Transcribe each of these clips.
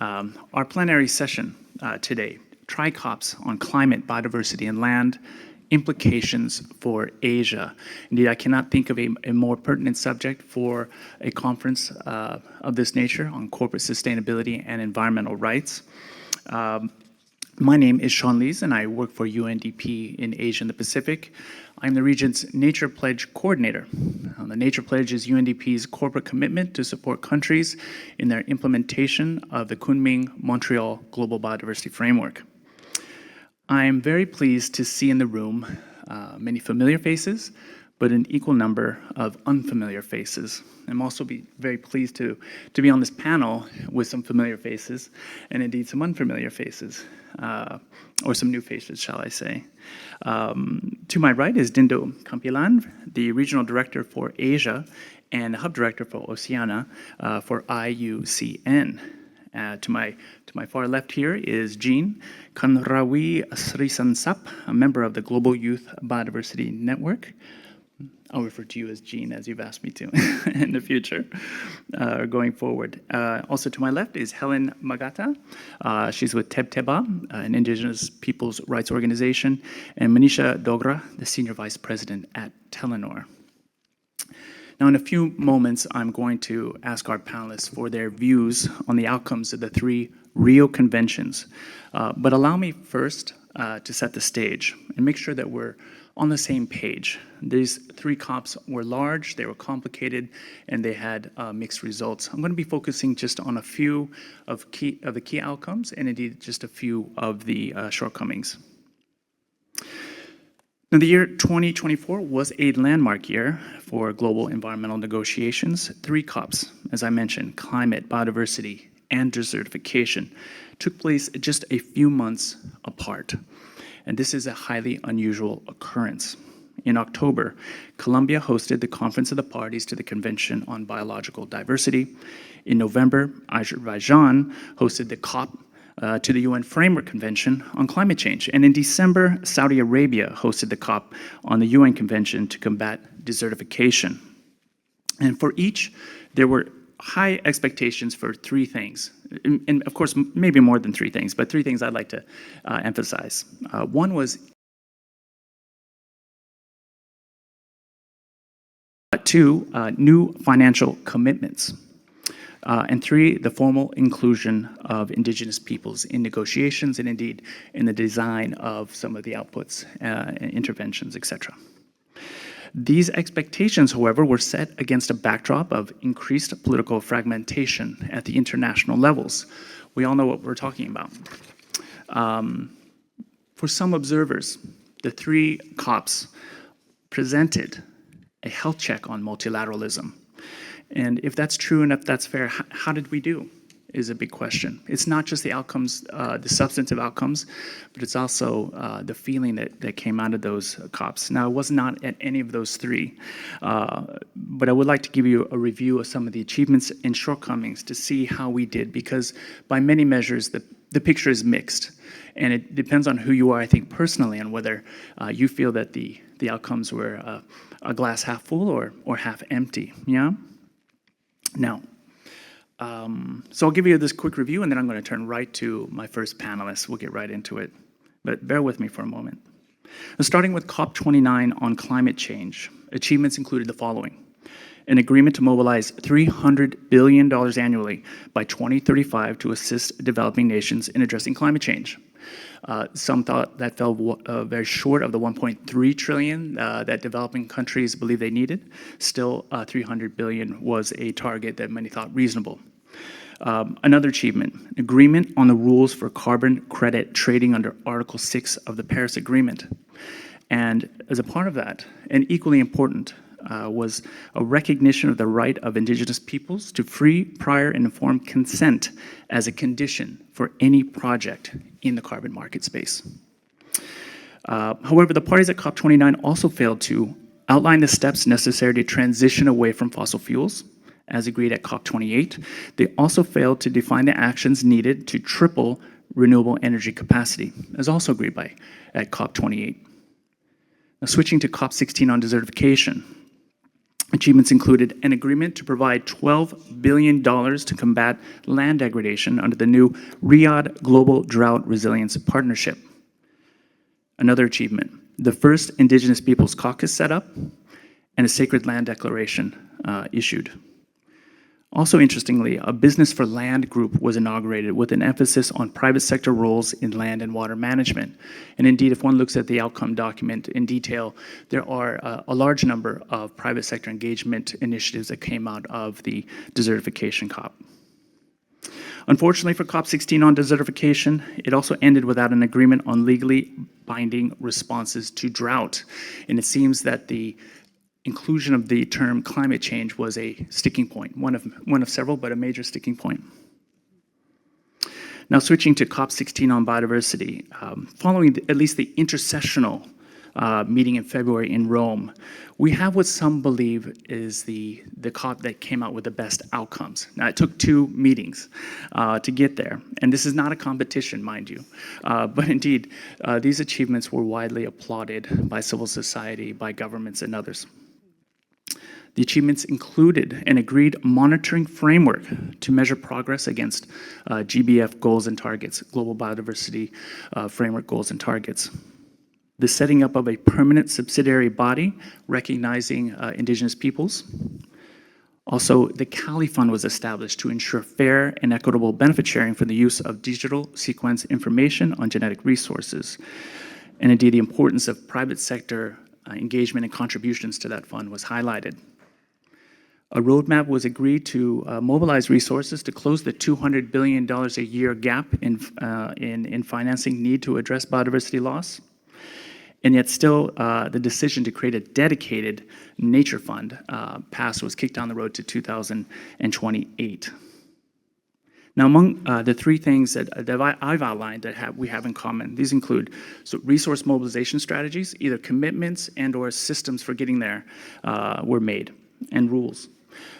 Our plenary session today, TriCops on climate, biodiversity, and land, implications for Asia. Indeed, I cannot think of a more pertinent subject for a conference of this nature on corporate sustainability and environmental rights. My name is Sean Lees, and I work for UNDP in Asia and the Pacific. I'm the region's Nature Pledge Coordinator. The Nature Pledge is UNDP's corporate commitment to support countries in their implementation of the Kunming-Montreal Global Biodiversity Framework. I'm very pleased to see in the room many familiar faces, but an equal number of unfamiliar faces. I'm also very pleased to be on this panel with some familiar faces, and indeed some unfamiliar faces, or some new faces, shall I say. To my right is Dindo Kampilan, the Regional Director for Asia and Hub Director for Oceania for IUCN. To my far left here is Jean Kanrawi Srisansap, a member of the Global Youth Biodiversity Network. I'll refer to you as Jean, as you've asked me to in the future, going forward. Also to my left is Helen Magata. She's with Tebteba, an Indigenous Peoples' Rights Organization, and Manisha Dogra, the Senior Vice President at Telenor. Now, in a few moments, I'm going to ask our panelists for their views on the outcomes of the 3 Rio conventions. But allow me first to set the stage and make sure that we're on the same page. These 3 COPs were large, they were complicated, and they had mixed results. I'm going to be focusing just on a few of the key outcomes, and indeed just a few of the shortcomings. Now, the year 2024 was a landmark year for global environmental negotiations. 3 COPs, as I mentioned, climate, biodiversity, and desertification, took place just a few months apart. And this is a highly unusual occurrence. In October, Colombia hosted the Conference of the Parties to the Convention on Biological Diversity. In November, Azerbaijan hosted the COP to the UN Framework Convention on Climate Change. And in December, Saudi Arabia hosted the COP on the UN Convention to combat desertification. And for each, there were high expectations for 3 things. And of course, maybe more than 3 things, but 3 things I'd like to emphasize. One was 2, new financial commitments. And 3, the formal inclusion of Indigenous peoples in negotiations and indeed in the design of some of the outputs, interventions, etc. These expectations, however, were set against a backdrop of increased political fragmentation at the international levels. We all know what we're talking about. For some observers, the 3 COPs presented a health check on multilateralism. And if that's true and if that's fair, how did we do is a big question. It's not just the outcomes, the substantive outcomes, but it's also the feeling that came out of those COPs. Now, it was not at any of those 3, but I would like to give you a review of some of the achievements and shortcomings to see how we did, because by many measures, the picture is mixed. And it depends on who you are, I think, personally, and whether you feel that the outcomes were a glass half full or half empty, yeah? Now, so I'll give you this quick review, and then I'm going to turn right to my first panelist. We'll get right into it, but bear with me for a moment. Now, starting with COP29 on climate change, achievements included the following: an agreement to mobilize $300 billion annually by 2035 to assist developing nations in addressing climate change. Some thought that fell very short of the $1.3 trillion that developing countries believe they needed. Still, $300 billion was a target that many thought reasonable. Another achievement, agreement on the rules for carbon credit trading under Article 6 of the Paris Agreement. And as a part of that, and equally important, was a recognition of the right of Indigenous peoples to free, prior, and informed consent as a condition for any project in the carbon market space. However, the parties at COP29 also failed to outline the steps necessary to transition away from fossil fuels, as agreed at COP28. They also failed to define the actions needed to triple renewable energy capacity, as also agreed at COP28. Now, switching to COP16 on desertification. Achievements included an agreement to provide $12 billion to combat land degradation under the new Riyadh Global Drought Resilience Partnership. Another achievement, the first Indigenous Peoples Caucus set up and a Sacred Land Declaration issued. Also interestingly, a Business for Land group was inaugurated with an emphasis on private sector roles in land and water management. And indeed, if one looks at the outcome document in detail, there are a large number of private sector engagement initiatives that came out of the desertification COP. Unfortunately for COP16 on desertification, it also ended without an agreement on legally binding responses to drought. And it seems that the inclusion of the term climate change was a sticking point, one of several, but a major sticking point. Now switching to COP16 on biodiversity, following at least the intercessional meeting in February in Rome, we have what some believe is the COP that came out with the best outcomes. Now it took 2 meetings to get there, and this is not a competition, mind you, but indeed these achievements were widely applauded by civil society, by governments and others. The achievements included an agreed monitoring framework to measure progress against GBF goals and targets, Global Biodiversity Framework goals and targets. The setting up of a permanent subsidiary body recognizing Indigenous peoples. Also, the Cali Fund was established to ensure fair and equitable benefit sharing for the use of digital sequence information on genetic resources. And indeed, the importance of private sector engagement and contributions to that fund was highlighted. A roadmap was agreed to mobilize resources to close the $200 billion a year gap in financing need to address biodiversity loss. And yet still, the decision to create a dedicated nature fund was kicked down the road to 2028. Now, among the 3 things that I've outlined that we have in common, these include resource mobilization strategies, either commitments and or systems for getting there were made, and rules.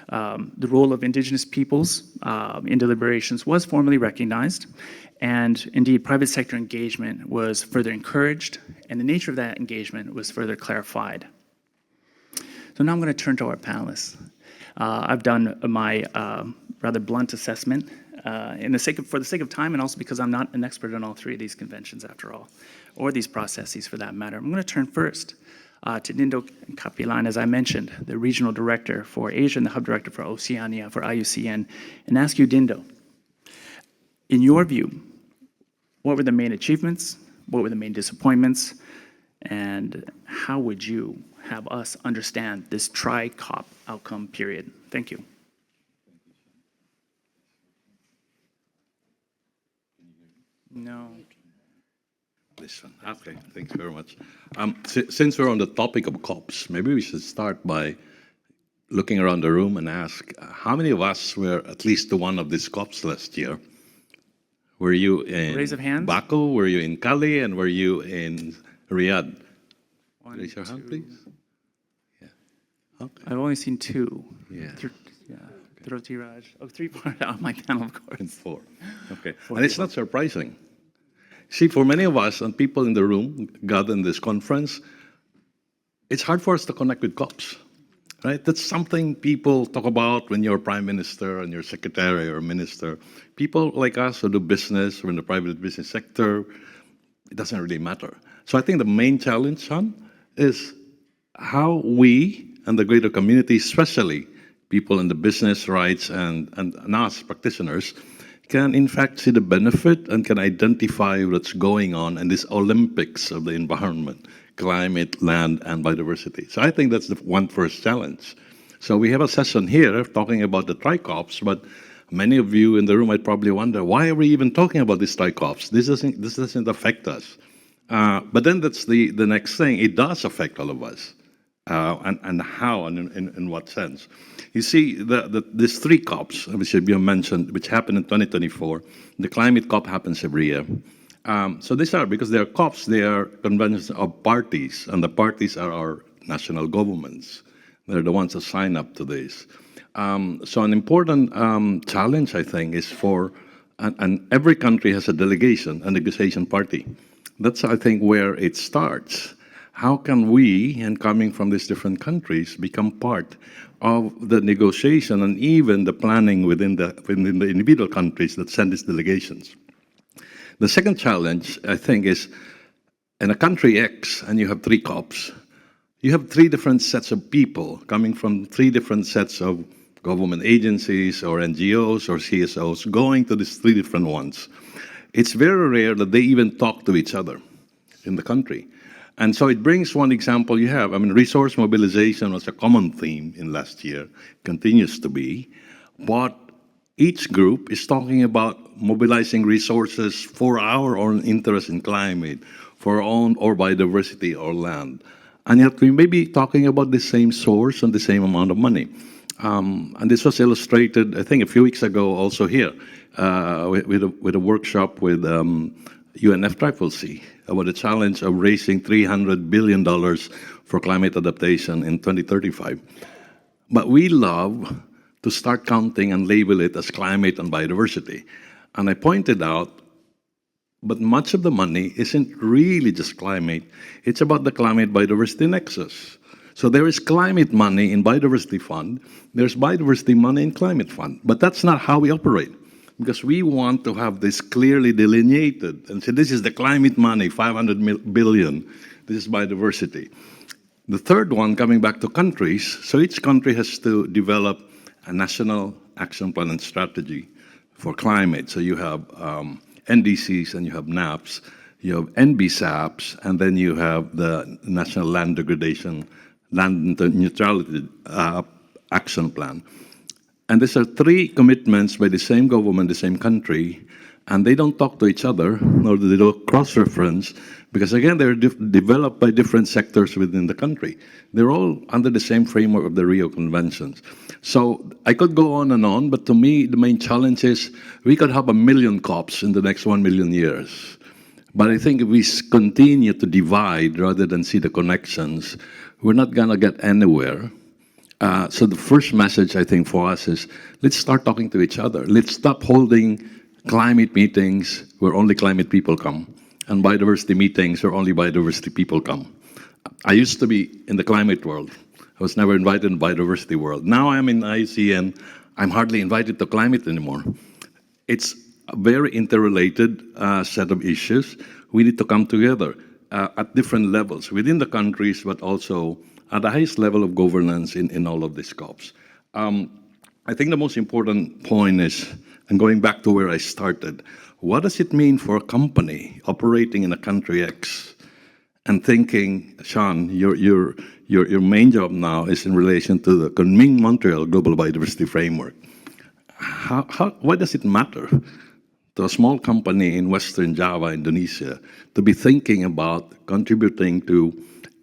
The role of Indigenous peoples in deliberations was formally recognized, and indeed private sector engagement was further encouraged, and the nature of that engagement was further clarified. So now I'm going to turn to our panelists. I've done my rather blunt assessment for the sake of time, and also because I'm not an expert on all 3 of these conventions after all, or these processes for that matter. I'm going to turn first to Dindo Kapilan, as I mentioned, the Regional Director for Asia and the Hub Director for Oceania for IUCN, and ask you, Dindo, in your view, what were the main achievements, what were the main disappointments, and how would you have us understand this tri-COP outcome period? Thank you. No. This one. Okay, thanks very much. Since we're on the topic of COPs, maybe we should start by looking around the room and ask, how many of us were at least to one of these COPs last year? Were you in Raise of hands. Baku, were you in Cali, and were you in Riyadh? Raise your hand, please. Yeah. Okay. I've only seen 2. Yeah. Dhrutiraj. Oh, 3 part on my panel, of course. And 4. Okay. And it's not surprising. See, for many of us and people in the room gathered in this conference, it's hard for us to connect with COPs, right? That's something people talk about when you're prime minister and you're secretary or minister. People like us who do business or in the private business sector, it doesn't really matter. So I think the main challenge, Sean, is how we and the greater community, especially people in the business rights and us practitioners, can in fact see the benefit and can identify what's going on in this Olympics of the environment, climate, land, and biodiversity. So I think that's the first challenge. So we have a session here talking about the tri-COPs, but many of you in the room might probably wonder, why are we even talking about these tri-COPs? This doesn't affect us. But then that's the next thing. It does affect all of us. And how and in what sense? You see, these 3 COPs, which you mentioned, which happen in 2024, the climate COP happens every year. So these are, because they are COPs, they are conventions of parties, and the parties are our national governments. They're the ones that sign up to this. So an important challenge, I think, is and every country has a delegation, a negotiation party. That's, I think, where it starts. How can we, and coming from these different countries, become part of the negotiation and even the planning within the individual countries that send these delegations? The second challenge, I think, is in a country X, and you have 3 COPs, you have 3 different sets of people coming from 3 different sets of government agencies or NGOs or CSOs going to these 3 different ones. It's very rare that they even talk to each other in the country. And so it brings one example you have. I mean, resource mobilization was a common theme in last year, continues to be, but each group is talking about mobilizing resources for our own interest in climate, for our own or biodiversity or land. And yet we may be talking about the same source and the same amount of money. And this was illustrated, I think, a few weeks ago also here with a workshop with UNFCCC about the challenge of raising $300 billion for climate adaptation in 2035. But we love to start counting and label it as climate and biodiversity. And I pointed out, but much of the money isn't really just climate, it's about the climate biodiversity nexus. So there is climate money in Biodiversity Fund, there's biodiversity money in Climate Fund, but that's not how we operate. Because we want to have this clearly delineated and say, this is the climate money, 500 billion, this is biodiversity. The third one, coming back to countries, so each country has to develop a national action plan and strategy for climate. So you have NDCs and you have NAPs, you have NBSAPs, and then you have the National Land Degradation, Land Neutrality Action Plan. And these are 3 commitments by the same government, the same country, and they don't talk to each other, nor do they do cross-reference, because again, they're developed by different sectors within the country. They're all under the same framework of the Rio Conventions. So I could go on, but to me, the main challenge is we could have 1 million COPs in the next 1 million years. But I think if we continue to divide rather than see the connections, we're not gonna get anywhere. So the first message, I think, for us is, let's start talking to each other. Let's stop holding climate meetings where only climate people come, and biodiversity meetings where only biodiversity people come. I used to be in the climate world. I was never invited in the biodiversity world. Now I'm in ICN, I'm hardly invited to climate anymore. It's a very interrelated set of issues. We need to come together at different levels, within the countries, but also at the highest level of governance in all of these COPs. I think the most important point is, and going back to where I started, what does it mean for a company operating in a country X and thinking, Sean, your main job now is in relation to the Kunming-Montreal Global Biodiversity Framework. Why does it matter to a small company in Western Java, Indonesia, to be thinking about contributing to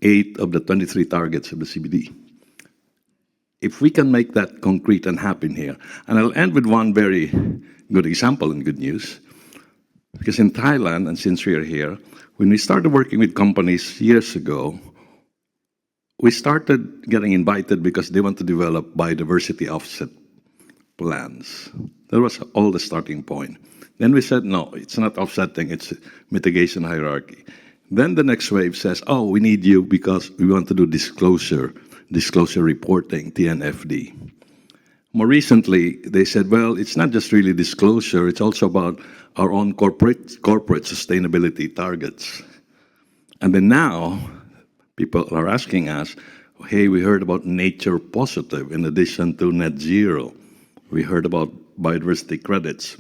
8 of the 23 targets of the CBD? If we can make that concrete and happen here, and I'll end with one very good example and good news, because in Thailand, and since we are here, when we started working with companies years ago, we started getting invited because they want to develop biodiversity offset plans. That was all the starting point. Then we said, no, it's not offsetting, it's mitigation hierarchy. Then the next wave says, oh, we need you because we want to do disclosure reporting, TNFD. More recently, they said, well, it's not just really disclosure, it's also about our own corporate sustainability targets. And then now, people are asking us, hey, we heard about nature positive in addition to net zero. We heard about biodiversity credits.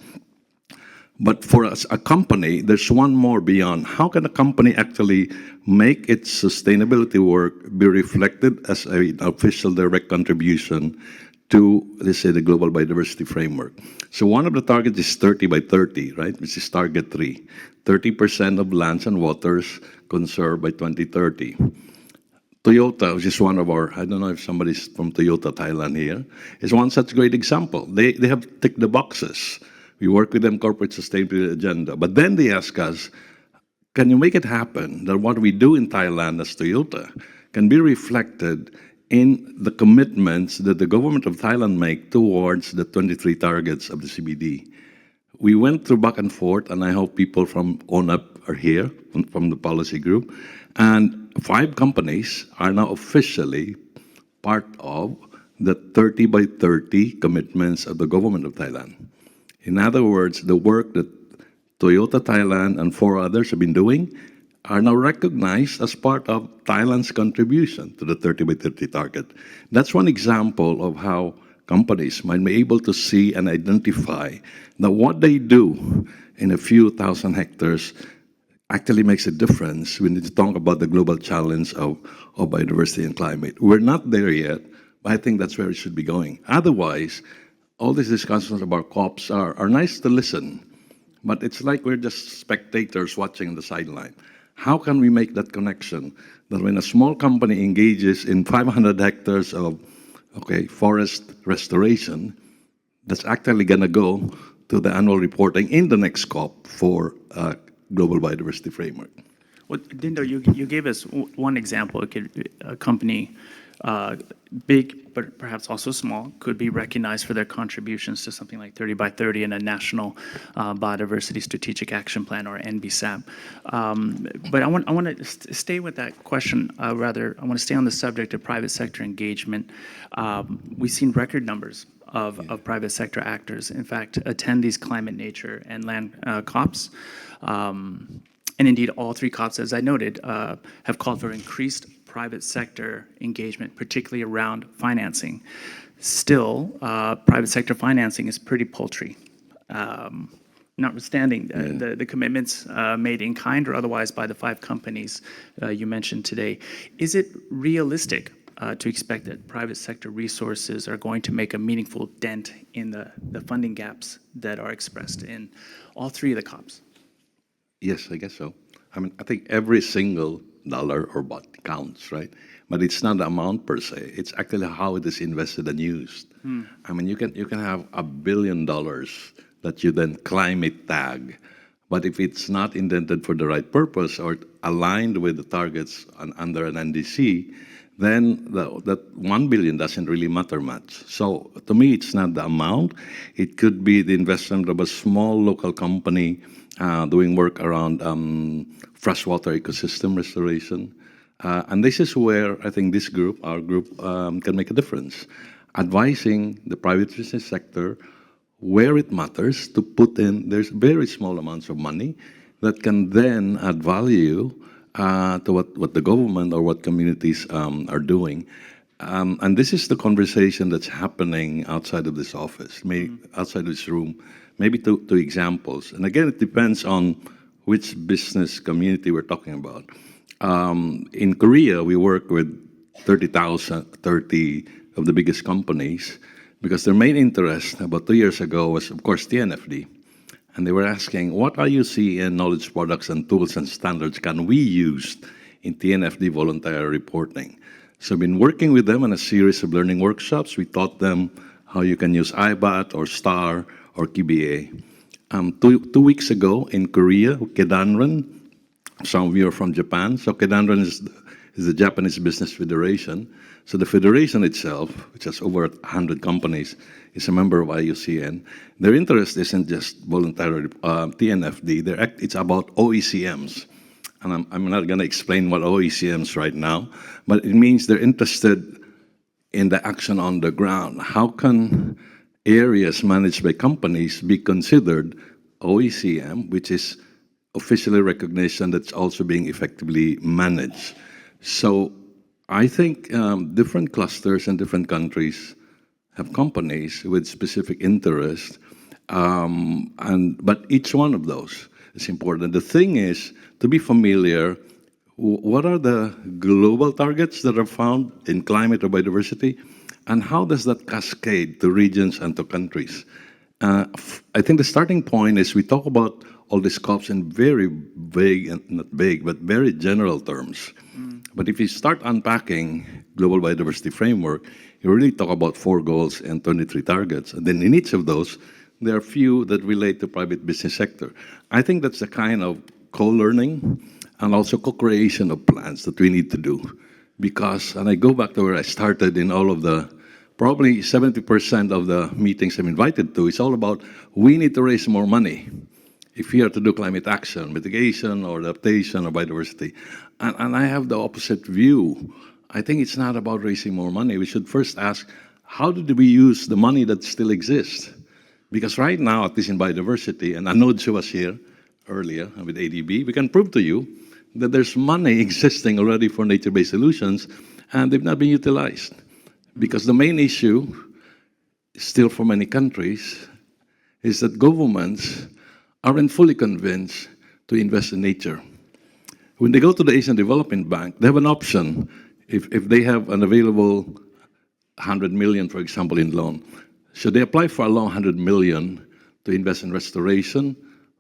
But for us, a company, there's one more beyond. How can a company actually make its sustainability work be reflected as an official direct contribution to, let's say, the Global Biodiversity Framework? So one of the targets is 30 by 30, right? Which is target 3. 30% of lands and waters conserved by 2030. Toyota, which is one of our, I don't know if somebody's from Toyota Thailand here, is one such great example. They have ticked the boxes. We work with them, corporate sustainability agenda. But then they ask us, can you make it happen that what we do in Thailand as Toyota can be reflected in the commitments that the government of Thailand make towards the 23 targets of the CBD? we went through back and forth, and I hope people from ONUP are here, from the policy group, and 5 companies are now officially part of the 30 by 30 commitments of the government of Thailand. In other words, the work that Toyota Thailand and 4 others have been doing are now recognized as part of Thailand's contribution to the 30 by 30 target. That's one example of how companies might be able to see and identify that what they do in a few thousand hectares actually makes a difference when you talk about the global challenge of biodiversity and climate. We're not there yet, but I think that's where it should be going. Otherwise, all these discussions about COPs are nice to listen, but it's like we're just spectators watching on the sideline. How can we make that connection that when a small company engages in 500 hectares of forest restoration, that's actually going to go to the annual reporting in the next COP for Global Biodiversity Framework? Well, Dindo, you gave us one example. A company, big but perhaps also small, could be recognized for their contributions to something like 30 by 30 in a National Biodiversity Strategic Action Plan, or NBSAP. But I want to stay with that question. Rather, I want to stay on the subject of private sector engagement. We've seen record numbers of private sector actors, in fact, attend these climate, nature, and land COPs. And indeed, all 3 COPs, as I noted, have called for increased private sector engagement, particularly around financing. Still, private sector financing is pretty paltry, notwithstanding the commitments made in kind or otherwise by the 5 companies you mentioned today. Is it realistic to expect that private sector resources are going to make a meaningful dent in the funding gaps that are expressed in all 3 of the COPs? Yes, I guess so. I mean, I think every single dollar or baht counts, right? But it's not the amount per se. It's actually how it is invested and used. I mean, you can have $1 billion that you then climate tag, but if it's not intended for the right purpose or aligned with the targets under an NDC, then that 1 billion doesn't really matter much. So to me, it's not the amount. It could be the investment of a small local company doing work around freshwater ecosystem restoration. And this is where I think this group, our group, can make a difference, advising the private business sector where it matters to put in. There's very small amounts of money that can then add value to what the government or what communities are doing. And this is the conversation that's happening outside of this office, outside this room. Maybe 2 examples. And again, it depends on which business community we're talking about. In Korea, we work with 30 of the biggest companies because their main interest about 2 years ago was, of course, TNFD. And they were asking, what IUCN knowledge products and tools and standards can we use in TNFD voluntary reporting? So I've been working with them on a series of learning workshops. We taught them how you can use IBAT or STAR or KBA. 2 weeks ago in Korea, Kedanran, some of you are from Japan. So Kedanran is the Japanese Business Federation. So the federation itself, which has over 100 companies, is a member of IUCN. Their interest isn't just voluntary TNFD. It's about OECMs. And I'm not going to explain what OECMs right now, but it means they're interested in the action on the ground. How can areas managed by companies be considered OECM, which is officially recognition that's also being effectively managed? So I think different clusters and different countries have companies with specific interest, but each one of those is important. The thing is to be familiar, what are the global targets that are found in climate or biodiversity, and how does that cascade to regions and to countries? I think the starting point is we talk about all these COPs in very vague, not vague, but very general terms. But if you start unpacking Global Biodiversity Framework, you really talk about 4 goals and 23 targets. And then in each of those, there are few that relate to private business sector. I think that's the kind of co-learning and also co-creation of plans that we need to do. Because, and I go back to where I started in all of the probably 70% of the meetings I'm invited to is all about we need to raise more money if we are to do climate action, mitigation, or adaptation, or biodiversity. And I have the opposite view. I think it's not about raising more money. We should first ask, how did we use the money that still exists? Because right now, at least in biodiversity, and Anuj was here earlier with ADB, we can prove to you that there's money existing already for nature-based solutions, and they've not been utilized. Because the main issue, still for many countries, is that governments aren't fully convinced to invest in nature. When they go to the Asian Development Bank, they have an option. If they have an available 100 million, for example, in loan, should they apply for a loan 100 million to invest in restoration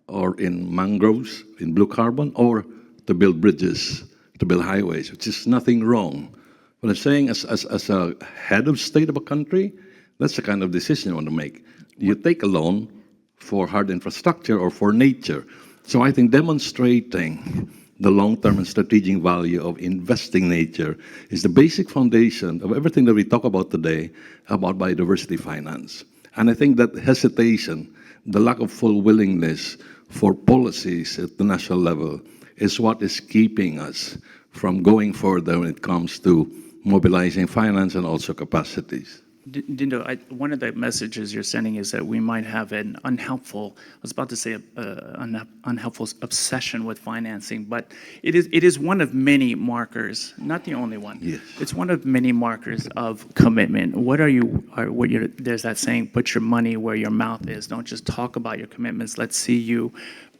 or in mangroves, in blue carbon, or to build bridges, to build highways, which is nothing wrong. What I'm saying, as a head of state of a country, that's the kind of decision you want to make. You take a loan for hard infrastructure or for nature. So I think demonstrating the long-term and strategic value of investing in nature is the basic foundation of everything that we talk about today about biodiversity finance. And I think that hesitation, the lack of full willingness for policies at the national level is what is keeping us from going further when it comes to mobilizing finance and also capacities. Dindo, one of the messages you're sending is that we might have an unhelpful, I was about to say an unhelpful obsession with financing, but it is one of many markers, not the only one. Yes. It's one of many markers of commitment. There's that saying, put your money where your mouth is. Don't just talk about your commitments. Let's see you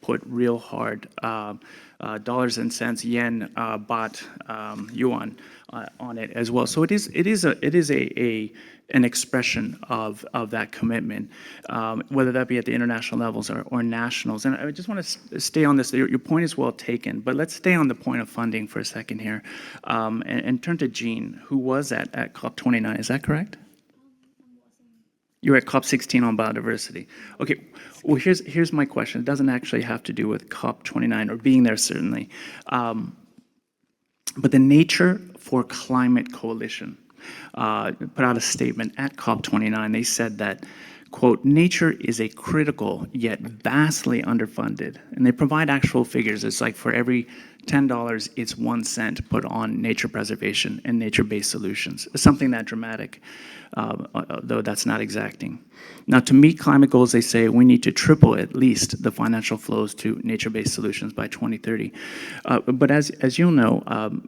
put real hard dollars and cents, yen, baht, yuan on it as well. So it is an expression of that commitment, whether that be at the international levels or nationals. And I just want to stay on this. Your point is well taken, but let's stay on the point of funding for a second here, and turn to Jean, who was at COP29. Is that correct? You were at COP16 on biodiversity. Okay, well, here's my question. It doesn't actually have to do with COP29 or being there, certainly. But the Nature for Climate Coalition put out a statement at COP29. They said that, quote, nature is a critical yet vastly underfunded. And they provide actual figures. It's like for every $10, it's 1 cent put on nature preservation and nature-based solutions. It's something that dramatic, though that's not exacting. Now, to meet climate goals, they say we need to triple at least the financial flows to nature-based solutions by 2030. But as you'll know,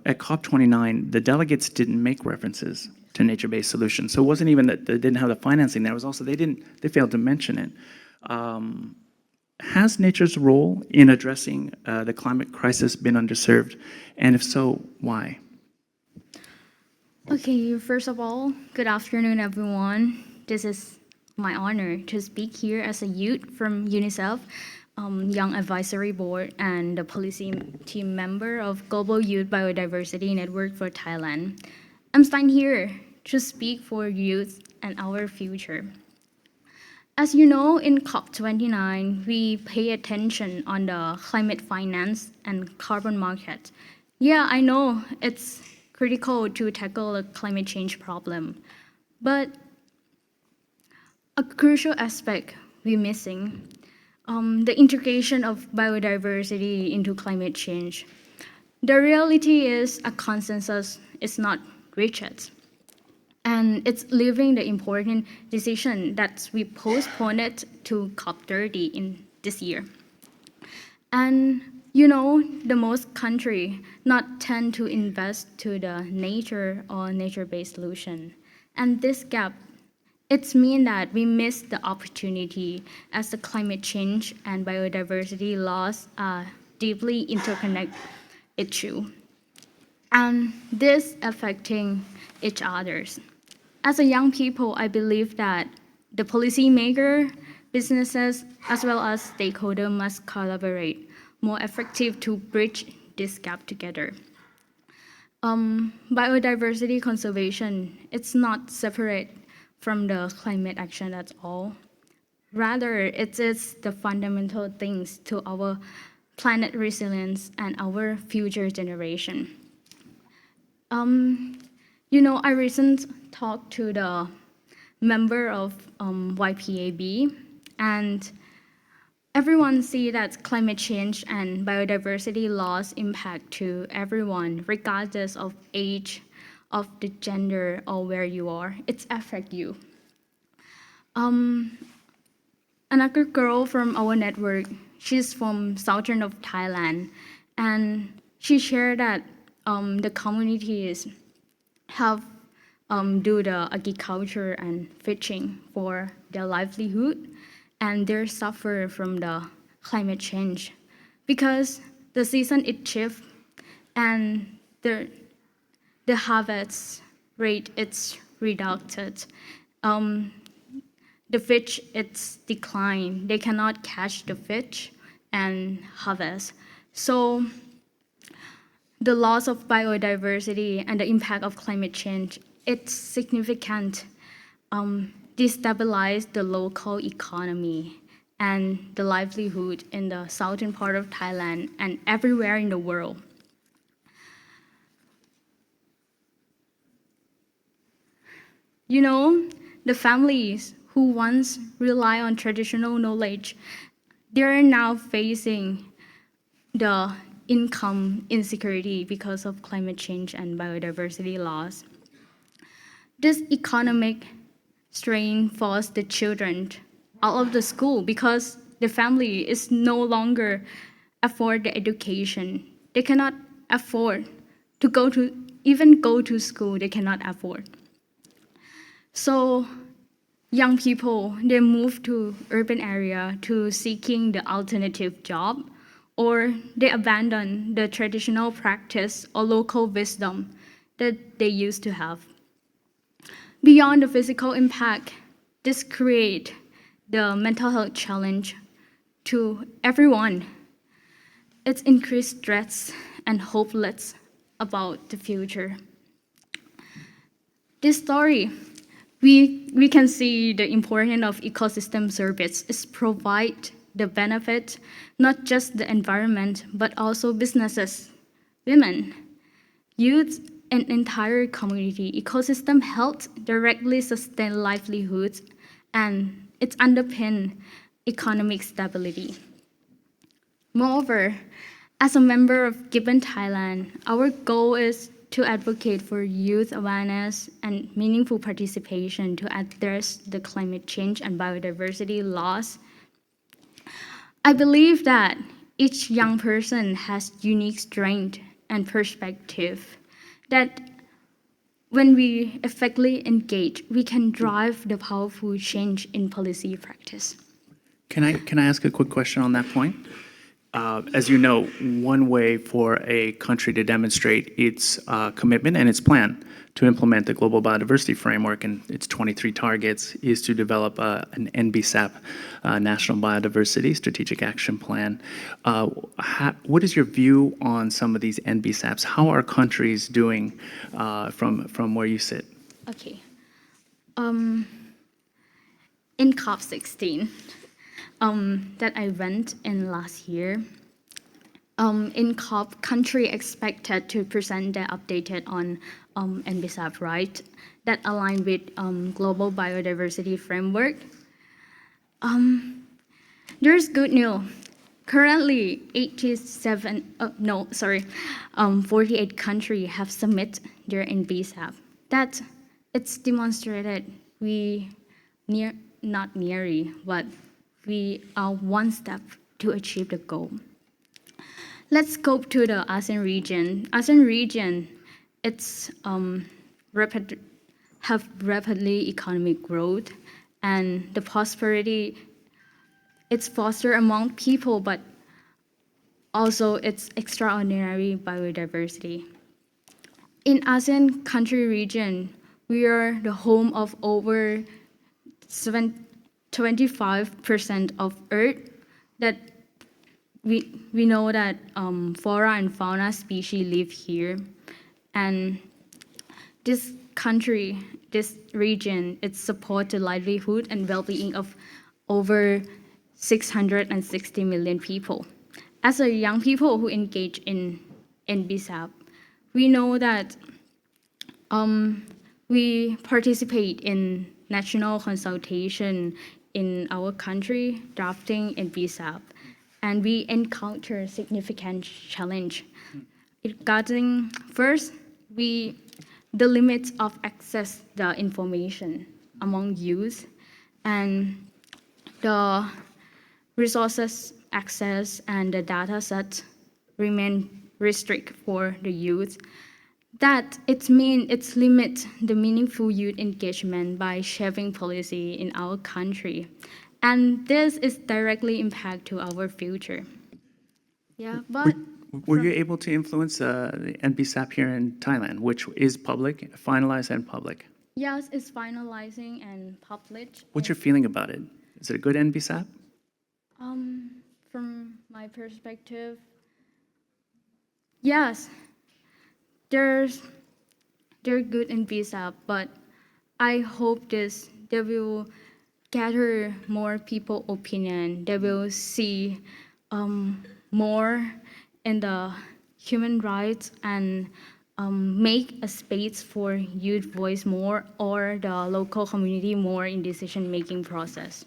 at COP29, the delegates didn't make references to nature-based solutions. So it wasn't even that they didn't have the financing there. It was also they failed to mention it. Has nature's role in addressing the climate crisis been underserved? And if so, why? Okay, first of all, good afternoon, everyone. This is my honor to speak here as a youth from UNICEF, Young Advisory Board, and the policy team member of Global Youth Biodiversity Network for Thailand. I'm standing here to speak for youth and our future. As you know, in COP29, we pay attention on the climate finance and carbon market. Yeah, I know it's critical to tackle the climate change problem, but a crucial aspect we're missing, the integration of biodiversity into climate change. The reality is a consensus is not reached. And it's leaving the important decision that we postponed it to COP30 in this year. And you know, the most country not tend to invest to the nature or nature-based solution. And this gap, it's mean that we miss the opportunity as the climate change and biodiversity loss are deeply interconnected issue. And this affecting each others. As a young people, I believe that the policymaker, businesses, as well as stakeholders must collaborate more effective to bridge this gap together. Biodiversity conservation, it's not separate from the climate action at all. Rather, it is the fundamental things to our planet resilience and our future generation. You know, I recently talked to the member of YPAB, and everyone see that climate change and biodiversity loss impact to everyone, regardless of age, of the gender, or where you are. It's affect you. Another girl from our network, she's from southern of Thailand, and she shared that the communities have do the agriculture and fishing for their livelihood, and they suffer from the climate change because the season it shifts and the harvest rate it's reduced. The fish it's declined. They cannot catch the fish and harvest. So the loss of biodiversity and the impact of climate change, it's significant, destabilize the local economy and the livelihood in the southern part of Thailand and everywhere in the world. You know, the families who once rely on traditional knowledge, they're now facing the income insecurity because of climate change and biodiversity loss. This economic strain forced the children out of the school because the family is no longer afford the education. They cannot afford to even go to school, they cannot afford. So young people, they move to urban area to seeking the alternative job, or they abandon the traditional practice or local wisdom that they used to have. Beyond the physical impact, this creates the mental health challenge to everyone. It's increased stress and hopeless about the future. This story, we can see the importance of ecosystem service is provide the benefit, not just the environment, but also businesses, women, youth, and entire community. Ecosystem health directly sustain livelihoods, and it underpin economic stability. Moreover, as a member of Gibbon Thailand, our goal is to advocate for youth awareness and meaningful participation to address the climate change and biodiversity loss. I believe that each young person has unique strength and perspective that when we effectively engage, we can drive the powerful change in policy practice. Can I ask a quick question on that point? As you know, one way for a country to demonstrate its commitment and its plan to implement the Global Biodiversity Framework and its 23 targets is to develop an NBSAP, National Biodiversity Strategic Action Plan. What is your view on some of these NBSAPs? How are countries doing from where you sit? Okay. In COP16, that I went in last year, in COP, country expected to present their updated on NBSAP, right? That align with Global Biodiversity Framework. There's good news. Currently, 48 countries have submitted their NBSAP. That it's demonstrated not nearly, but we are one step to achieve the goal. Let's go to the ASEAN region. ASEAN region, it's have rapidly economic growth, and the prosperity it's fostered among people, but also it's extraordinary biodiversity. In ASEAN country region, we are the home of over 25% of Earth that we know that flora and fauna species live here. And this country, this region, it supports the livelihood and well-being of over 660 million people. As a young people who engage in NBSAP, we know that we participate in national consultation in our country drafting NBSAP, and we encounter significant challenge. Regarding first, the limits of access the information among youth and the resources access and the data set remain restricted for the youth. That it's limit the meaningful youth engagement by shaping policy in our country. And this is directly impact to our future. Yeah, but Were you able to influence the NBSAP here in Thailand, which is public, finalized and public? yes, it's finalizing and published. What's your feeling about it? Is it a good NBSAP? From my perspective, yes, they're good in visa, but I hope they will gather more people opinion. They will see more in the human rights and make a space for youth voice more or the local community more in decision making process.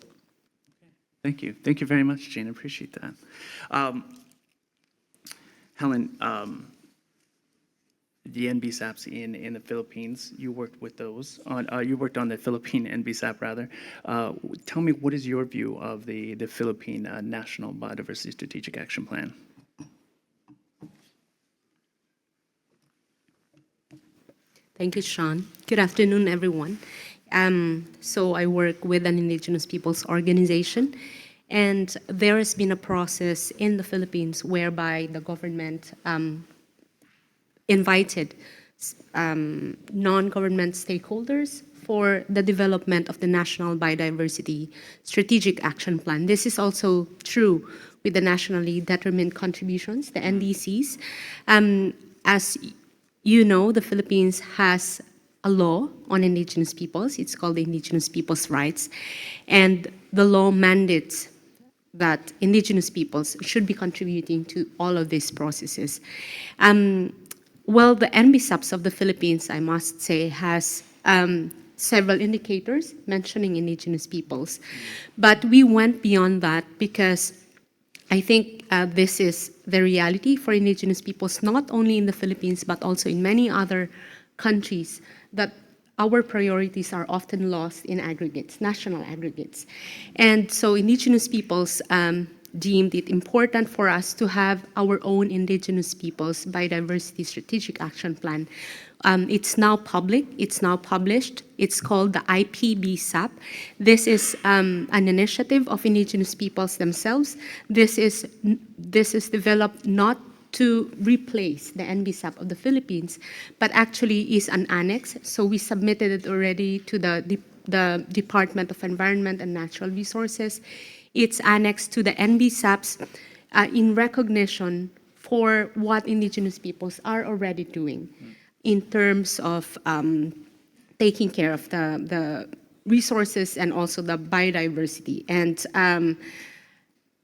Thank you. Thank you very much, Jane. I appreciate that. Helen, the NBSAPs in the Philippines, you worked with those. You worked on the Philippine NBSAP, rather. Tell me, what is your view of the Philippine National Biodiversity Strategic Action Plan? Thank you, Sean. Good afternoon, everyone. So I work with an indigenous peoples organization, and there has been a process in the Philippines whereby the government invited non-government stakeholders for the development of the National Biodiversity Strategic Action Plan. This is also true with the nationally determined contributions, the NDCs. As you know, the Philippines has a law on indigenous peoples. It's called the Indigenous Peoples' Rights. And the law mandates that indigenous peoples should be contributing to all of these processes. Well, the NBSAPs of the Philippines, I must say, has several indicators mentioning indigenous peoples. But we went beyond that because I think this is the reality for indigenous peoples, not only in the Philippines, but also in many other countries, that our priorities are often lost in aggregates, national aggregates. And so indigenous peoples deemed it important for us to have our own indigenous peoples biodiversity strategic action plan. It's now public, it's now published. It's called the IPBSAP. This is an initiative of indigenous peoples themselves. This is developed not to replace the NBSAP of the Philippines, but actually is an annex. So we submitted it already to the Department of Environment and Natural Resources. It's annexed to the NBSAPs in recognition for what indigenous peoples are already doing in terms of taking care of the resources and also the biodiversity. And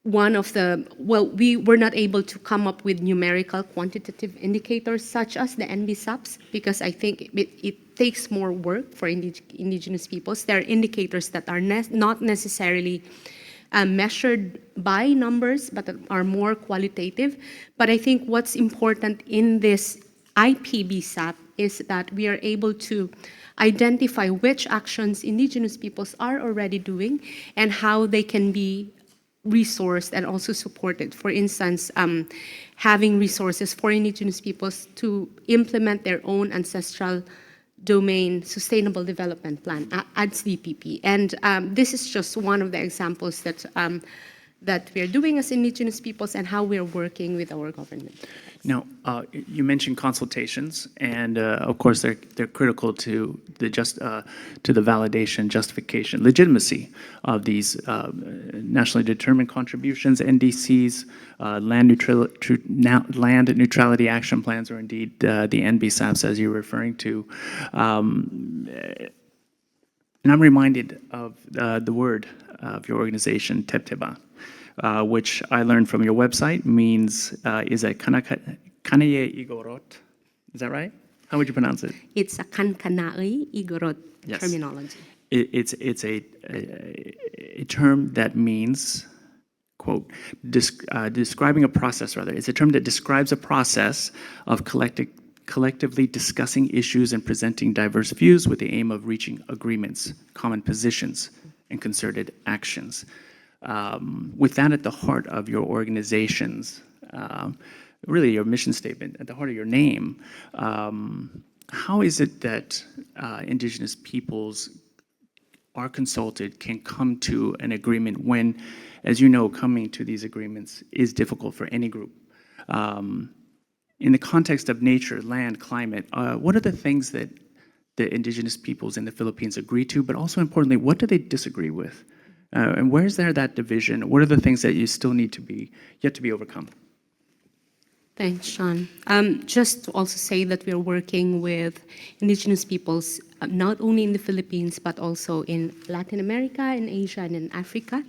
we were not able to come up with numerical quantitative indicators such as the NBSAPs because I think it takes more work for indigenous peoples. There are indicators that are not necessarily measured by numbers, but are more qualitative. But I think what's important in this IPBSAP is that we are able to identify which actions indigenous peoples are already doing and how they can be resourced and also supported. For instance, having resources for indigenous peoples to implement their own ancestral domain sustainable development plan, ADS-DPP. And this is just one of the examples that we are doing as indigenous peoples and how we are working with our government. Now, you mentioned consultations, and of course they're critical to the validation, justification, legitimacy of these nationally determined contributions, NDCs, land neutrality action plans, or indeed the NBSAPs as you're referring to. And I'm reminded of the word of your organization, Tepteba. Which I learned from your website means is a kanaye igorot. Is that right? How would you pronounce it? It's a kankanae igorot terminology. it's a term that means, quote, describing a process, rather. It's a term that describes a process of collectively discussing issues and presenting diverse views with the aim of reaching agreements, common positions, and concerted actions. With that at the heart of your organizations, really your mission statement, at the heart of your name, how is it that Indigenous peoples are consulted, can come to an agreement when, as you know, coming to these agreements is difficult for any group? In the context of nature, land, climate, what are the things that the Indigenous peoples in the Philippines agree to, but also importantly, what do they disagree with? And where's there that division? What are the things that you still need to be, yet to be overcome? Thanks, Sean. Just to also say that we're working with Indigenous peoples, not only in the Philippines, but also in Latin America, in Asia, and in Africa.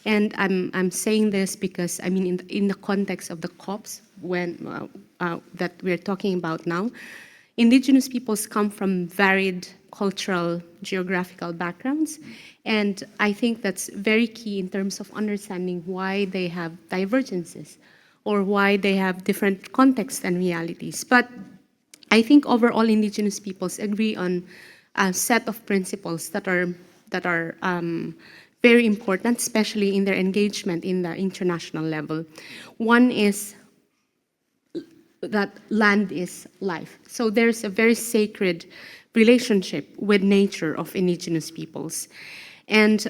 And I'm saying this because, I mean, in the context of the COPs that we're talking about now, Indigenous peoples come from varied cultural, geographical backgrounds. And I think that's very key in terms of understanding why they have divergences, or why they have different contexts and realities. But I think overall Indigenous peoples agree on a set of principles that are very important, especially in their engagement in the international level. One is that land is life. So there's a very sacred relationship with nature of Indigenous peoples. And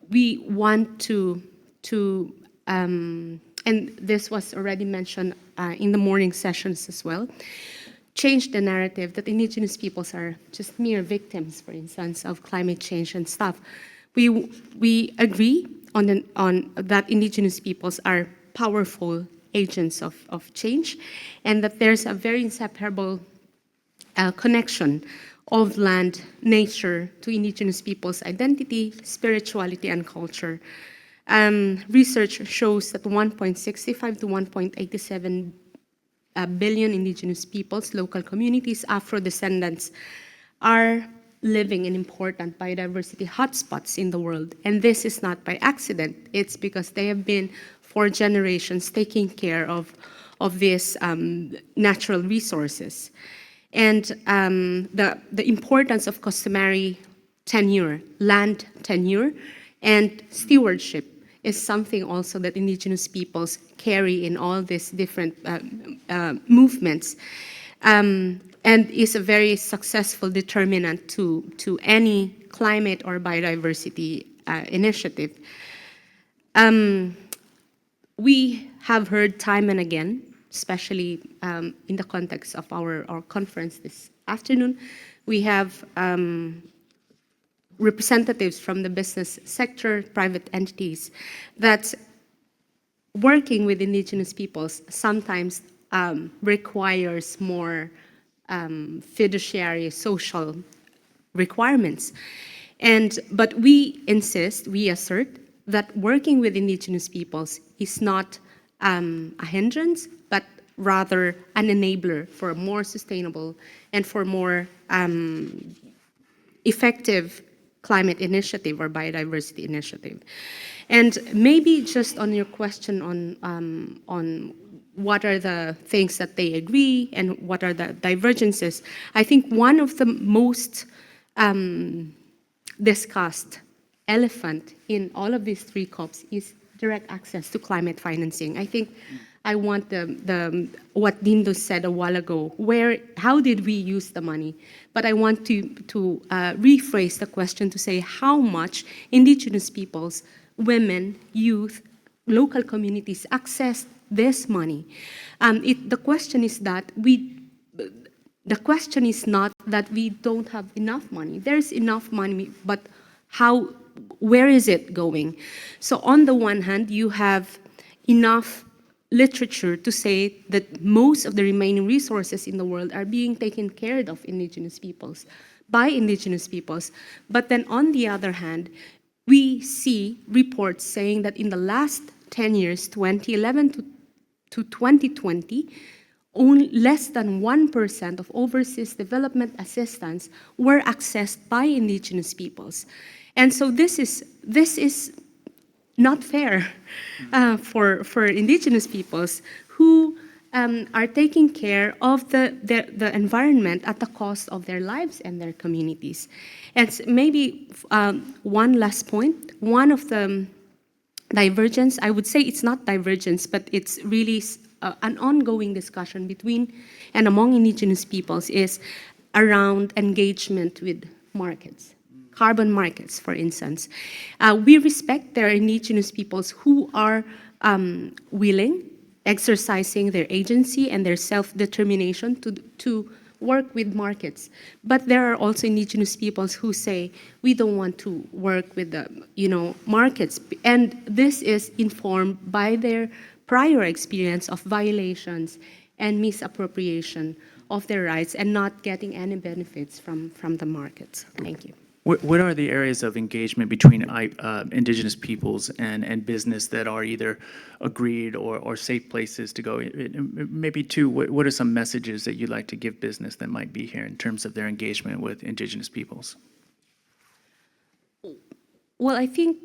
we want to and this was already mentioned in the morning sessions as well, change the narrative that Indigenous peoples are just mere victims, for instance, of climate change and stuff. We agree on that Indigenous peoples are powerful agents of change, and that there's a very inseparable connection of land, nature, to Indigenous peoples' identity, spirituality, and culture. Research shows that 1.65 to 1.87 billion Indigenous peoples, local communities, Afro-descendants, are living in important biodiversity hotspots in the world. And this is not by accident. It's because they have been, for generations, taking care of these natural resources. And the importance of customary tenure, land tenure, and stewardship is something also that Indigenous peoples carry in all these different movements, and is a very successful determinant to any climate or biodiversity initiative. We have heard time and again, especially in the context of our conference this afternoon, we have representatives from the business sector, private entities, that working with Indigenous peoples sometimes requires more fiduciary social requirements. But we insist, we assert, that working with Indigenous peoples is not a hindrance, but rather an enabler for a more sustainable and for more effective climate initiative or biodiversity initiative. And maybe just on your question on what are the things that they agree and what are the divergences, I think one of the most discussed elephant in all of these three COPs is direct access to climate financing. I think I want what Dindo said a while ago, how did we use the money? But I want to rephrase the question to say how much Indigenous peoples, women, youth, local communities access this money. The question is not that we don't have enough money. There's enough money, but where is it going? So on the one hand, you have enough literature to say that most of the remaining resources in the world are being taken care of by Indigenous peoples. But then on the other hand, we see reports saying that in the last 10 years, 2011 to 2020, only less than 1% of overseas development assistance were accessed by indigenous peoples. And so this is not fair for indigenous peoples who are taking care of the environment at the cost of their lives and their communities. And maybe one last point, one of the divergence, I would say it's not divergence, but it's really an ongoing discussion between and among indigenous peoples is around engagement with markets. Carbon markets, for instance. We respect there are indigenous peoples who are willing, exercising their agency and their self-determination to work with markets. But there are also indigenous peoples who say, we don't want to work with the markets. And this is informed by their prior experience of violations and misappropriation of their rights and not getting any benefits from the markets. Thank you. What are the areas of engagement between indigenous peoples and business that are either agreed or safe places to go? Maybe two, what are some messages that you'd like to give business that might be here in terms of their engagement with indigenous peoples? Well, I think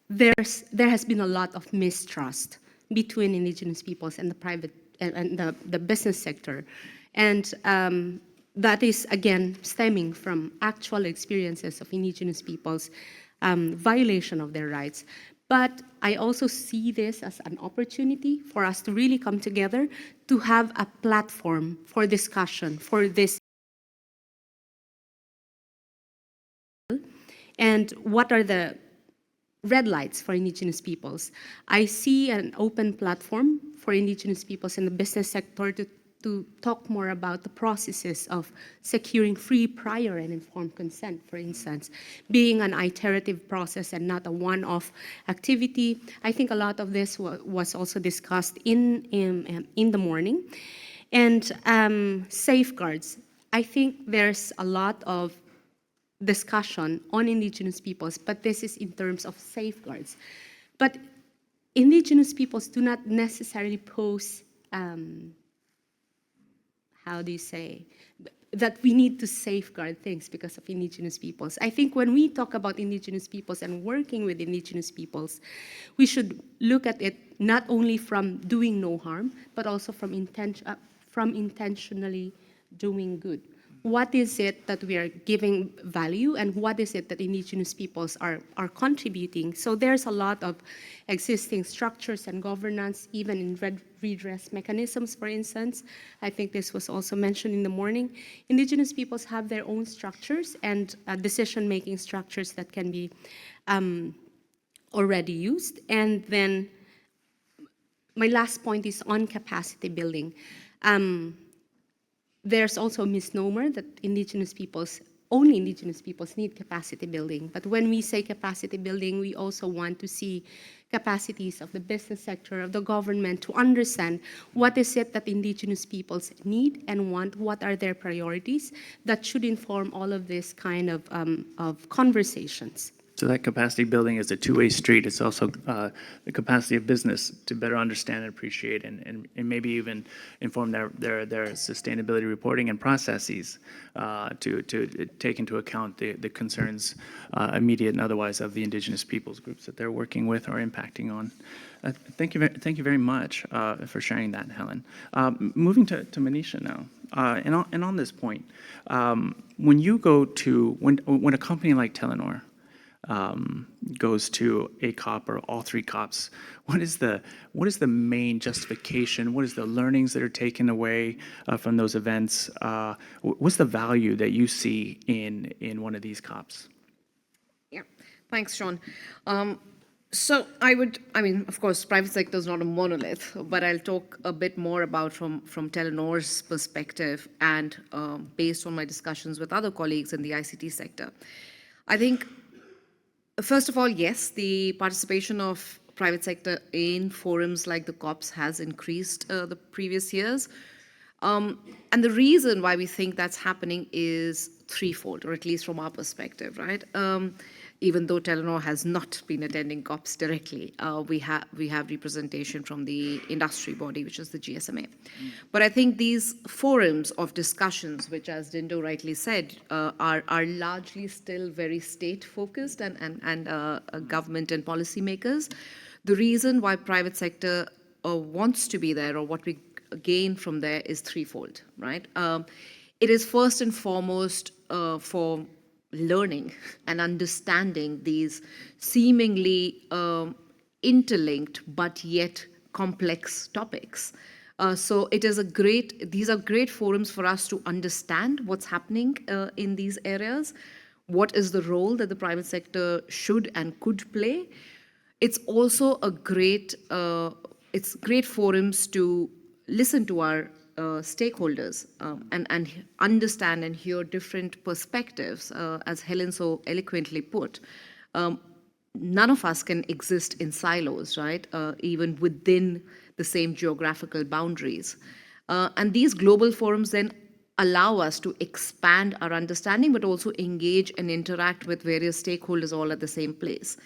there has been a lot of mistrust between indigenous peoples and the private and the business sector. And that is, again, stemming from actual experiences of indigenous peoples, violation of their rights. But I also see this as an opportunity for us to really come together to have a platform for discussion for this. And what are the red lights for indigenous peoples? I see an open platform for indigenous peoples in the business sector to talk more about the processes of securing free, prior, and informed consent, for instance, being an iterative process and not a one-off activity. I think a lot of this was also discussed in the morning. And safeguards. I think there's a lot of discussion on indigenous peoples, but this is in terms of safeguards. But indigenous peoples do not necessarily pose how do you say, that we need to safeguard things because of indigenous peoples. I think when we talk about indigenous peoples and working with indigenous peoples, we should look at it not only from doing no harm, but also from intentionally doing good. What is it that we are giving value, and what is it that indigenous peoples are contributing? So there's a lot of existing structures and governance, even in redress mechanisms, for instance. I think this was also mentioned in the morning. Indigenous peoples have their own structures and decision-making structures that can be already used. And then my last point is on capacity building. There's also a misnomer that only indigenous peoples need capacity building. But when we say capacity building, we also want to see capacities of the business sector, of the government, to understand what is it that indigenous peoples need and want, what are their priorities that should inform all of this kind of conversations. So that capacity building is a two-way street. It's also the capacity of business to better understand and appreciate and maybe even inform their sustainability reporting and processes to take into account the concerns, immediate and otherwise, of the indigenous peoples groups that they're working with or impacting on. Thank you very much for sharing that, Helen. Moving to Manisha now. And on this point, when a company like Telenor goes to a COP or all three COPs, what is the main justification? What is the learnings that are taken away from those events? What's the value that you see in one of these COPs? Yeah, thanks, Sean. So of course, private sector is not a monolith, but I'll talk a bit more about from Telenor's perspective and based on my discussions with other colleagues in the ICT sector. I think, first of all, yes, the participation of private sector in forums like the COPs has increased the previous years. And the reason why we think that's happening is threefold, or at least from our perspective, right? even though Telenor has not been attending COPs directly, we have representation from the industry body, which is the GSMA. But I think these forums of discussions, which, as Dindo rightly said, are largely still very state-focused and government and policymakers. The reason why private sector wants to be there, or what we gain from there, is threefold, right? It is first and foremost for learning and understanding these seemingly interlinked but yet complex topics. So it is these are great forums for us to understand what's happening in these areas, what is the role that the private sector should and could play. It's also it's great forums to listen to our stakeholders and understand and hear different perspectives. As Helen so eloquently put, none of us can exist in silos, right? Even within the same geographical boundaries. And these global forums then allow us to expand our understanding, but also engage and interact with various stakeholders all at the same place.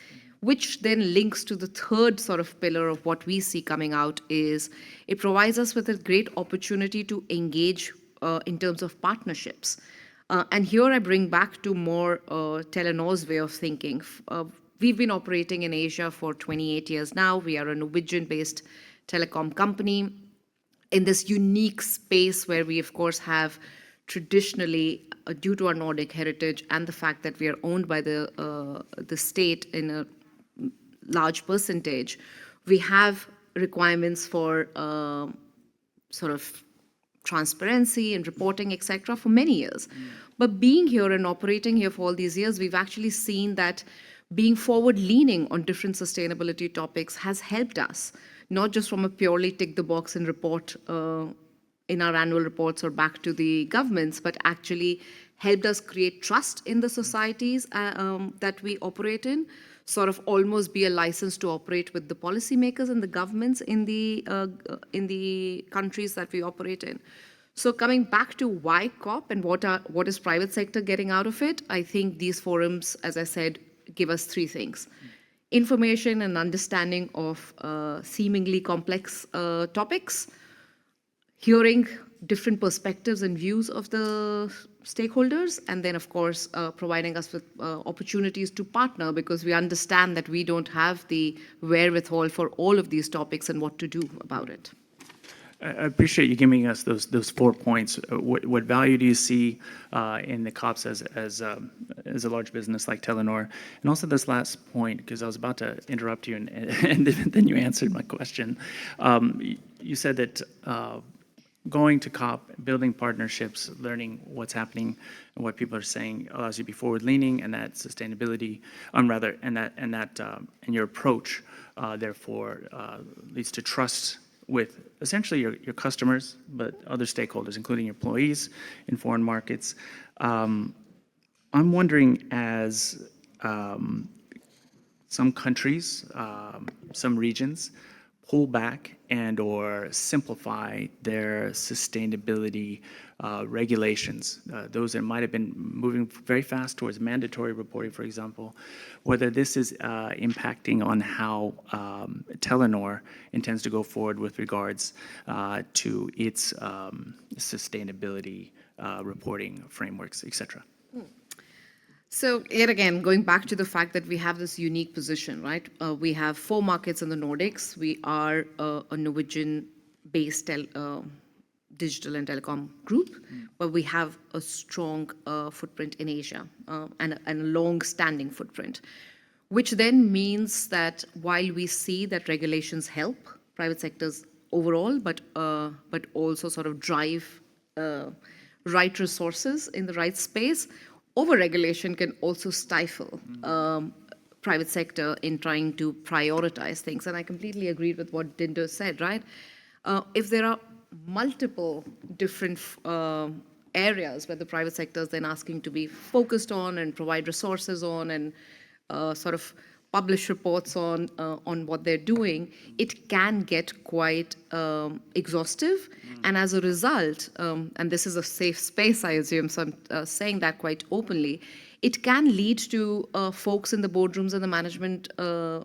Which then links to the third sort of pillar of what we see coming out is it provides us with a great opportunity to engage in terms of partnerships. And here I bring back to more Telenor's way of thinking. We've been operating in Asia for 28 years now. We are a Norwegian-based telecom company in this unique space where we, of course, have traditionally, due to our Nordic heritage and the fact that we are owned by the state in a large percentage, we have requirements for sort of transparency and reporting, etc., for many years. But being here and operating here for all these years, we've actually seen that being forward-leaning on different sustainability topics has helped us, not just from a purely tick the box and report in our annual reports or back to the governments, but actually helped us create trust in the societies that we operate in, sort of almost be a license to operate with the policymakers and the governments in the countries that we operate in. So coming back to why COP and what is private sector getting out of it, I think these forums, as I said, give us three things. Information and understanding of seemingly complex topics, hearing different perspectives and views of the stakeholders, and then, of course, providing us with opportunities to partner, because we understand that we don't have the wherewithal for all of these topics and what to do about it. I appreciate you giving us those 4 points. What value do you see in the COPs as a large business like Telenor? And also this last point, because I was about to interrupt you and then you answered my question. You said that going to COP, building partnerships, learning what's happening and what people are saying allows you to be forward-leaning, and that sustainability, and your approach, therefore, leads to trust with essentially your customers, but other stakeholders, including your employees in foreign markets. I'm wondering, as some countries, some regions pull back and or simplify their sustainability regulations, those that might have been moving very fast towards mandatory reporting, for example, whether this is impacting on how Telenor intends to go forward with regards to its sustainability reporting frameworks, et cetera. So yet again, going back to the fact that we have this unique position, right? We have 4 markets in the Nordics. We are a Norwegian-based digital and telecom group, but we have a strong footprint in Asia and a long-standing footprint, which then means that while we see that regulations help private sectors overall, but also sort of drive right resources in the right space, over-regulation can also stifle private sector in trying to prioritize things. And I completely agree with what Dindo said, right? If there are multiple different areas where the private sector is then asking to be focused on and provide resources on and sort of publish reports on what they're doing, it can get quite exhaustive. And as a result, and this is a safe space, I assume, so I'm saying that quite openly, it can lead to folks in the boardrooms and the management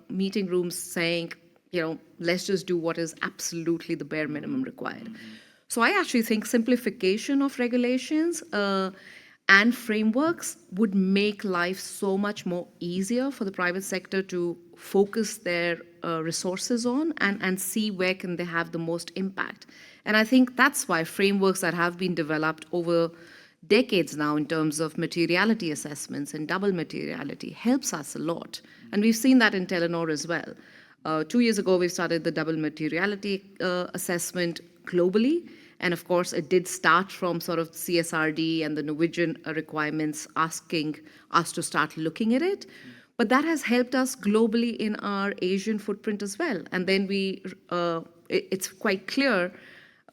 meeting rooms saying, let's just do what is absolutely the bare minimum required. So I actually think simplification of regulations and frameworks would make life so much more easier for the private sector to focus their resources on and see where can they have the most impact. And I think that's why frameworks that have been developed over decades now in terms of materiality assessments and double materiality helps us a lot. And we've seen that in Telenor as well. 2 years ago, we started the double materiality assessment globally. And of course, it did start from sort of CSRD and the Norwegian requirements asking us to start looking at it. But that has helped us globally in our Asian footprint as well. And then it's quite clear,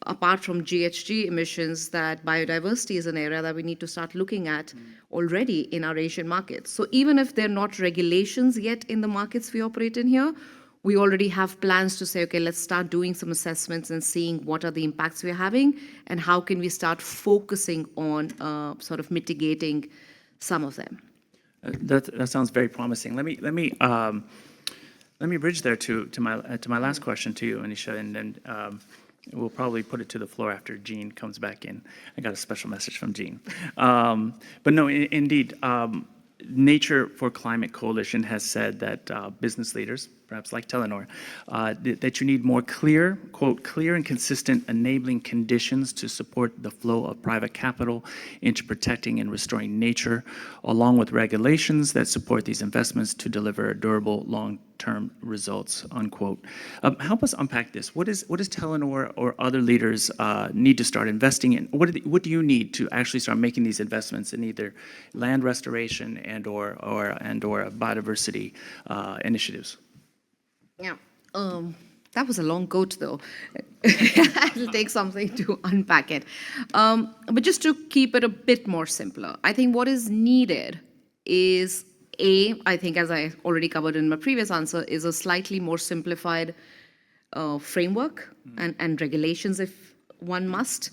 apart from GHG emissions, that biodiversity is an area that we need to start looking at already in our Asian markets. So even if they're not regulations yet in the markets we operate in here, we already have plans to say, okay, let's start doing some assessments and seeing what are the impacts we're having and how can we start focusing on sort of mitigating some of them. That sounds very promising. Let me bridge there to my last question to you, Anisha, and then we'll probably put it to the floor after Jean comes back in. I got a special message from Jean. But no, indeed, Nature for Climate Coalition has said that business leaders, perhaps like Telenor, that you need more clear, quote, clear and consistent enabling conditions to support the flow of private capital into protecting and restoring nature, along with regulations that support these investments to deliver durable long-term results, unquote. Help us unpack this. What does Telenor or other leaders need to start investing in? What do you need to actually start making these investments in either land restoration and or biodiversity initiatives? Yeah, that was a long quote though. It'll take something to unpack it. But just to keep it a bit more simpler, I think what is needed is I think as I already covered in my previous answer, is a slightly more simplified framework and regulations if one must,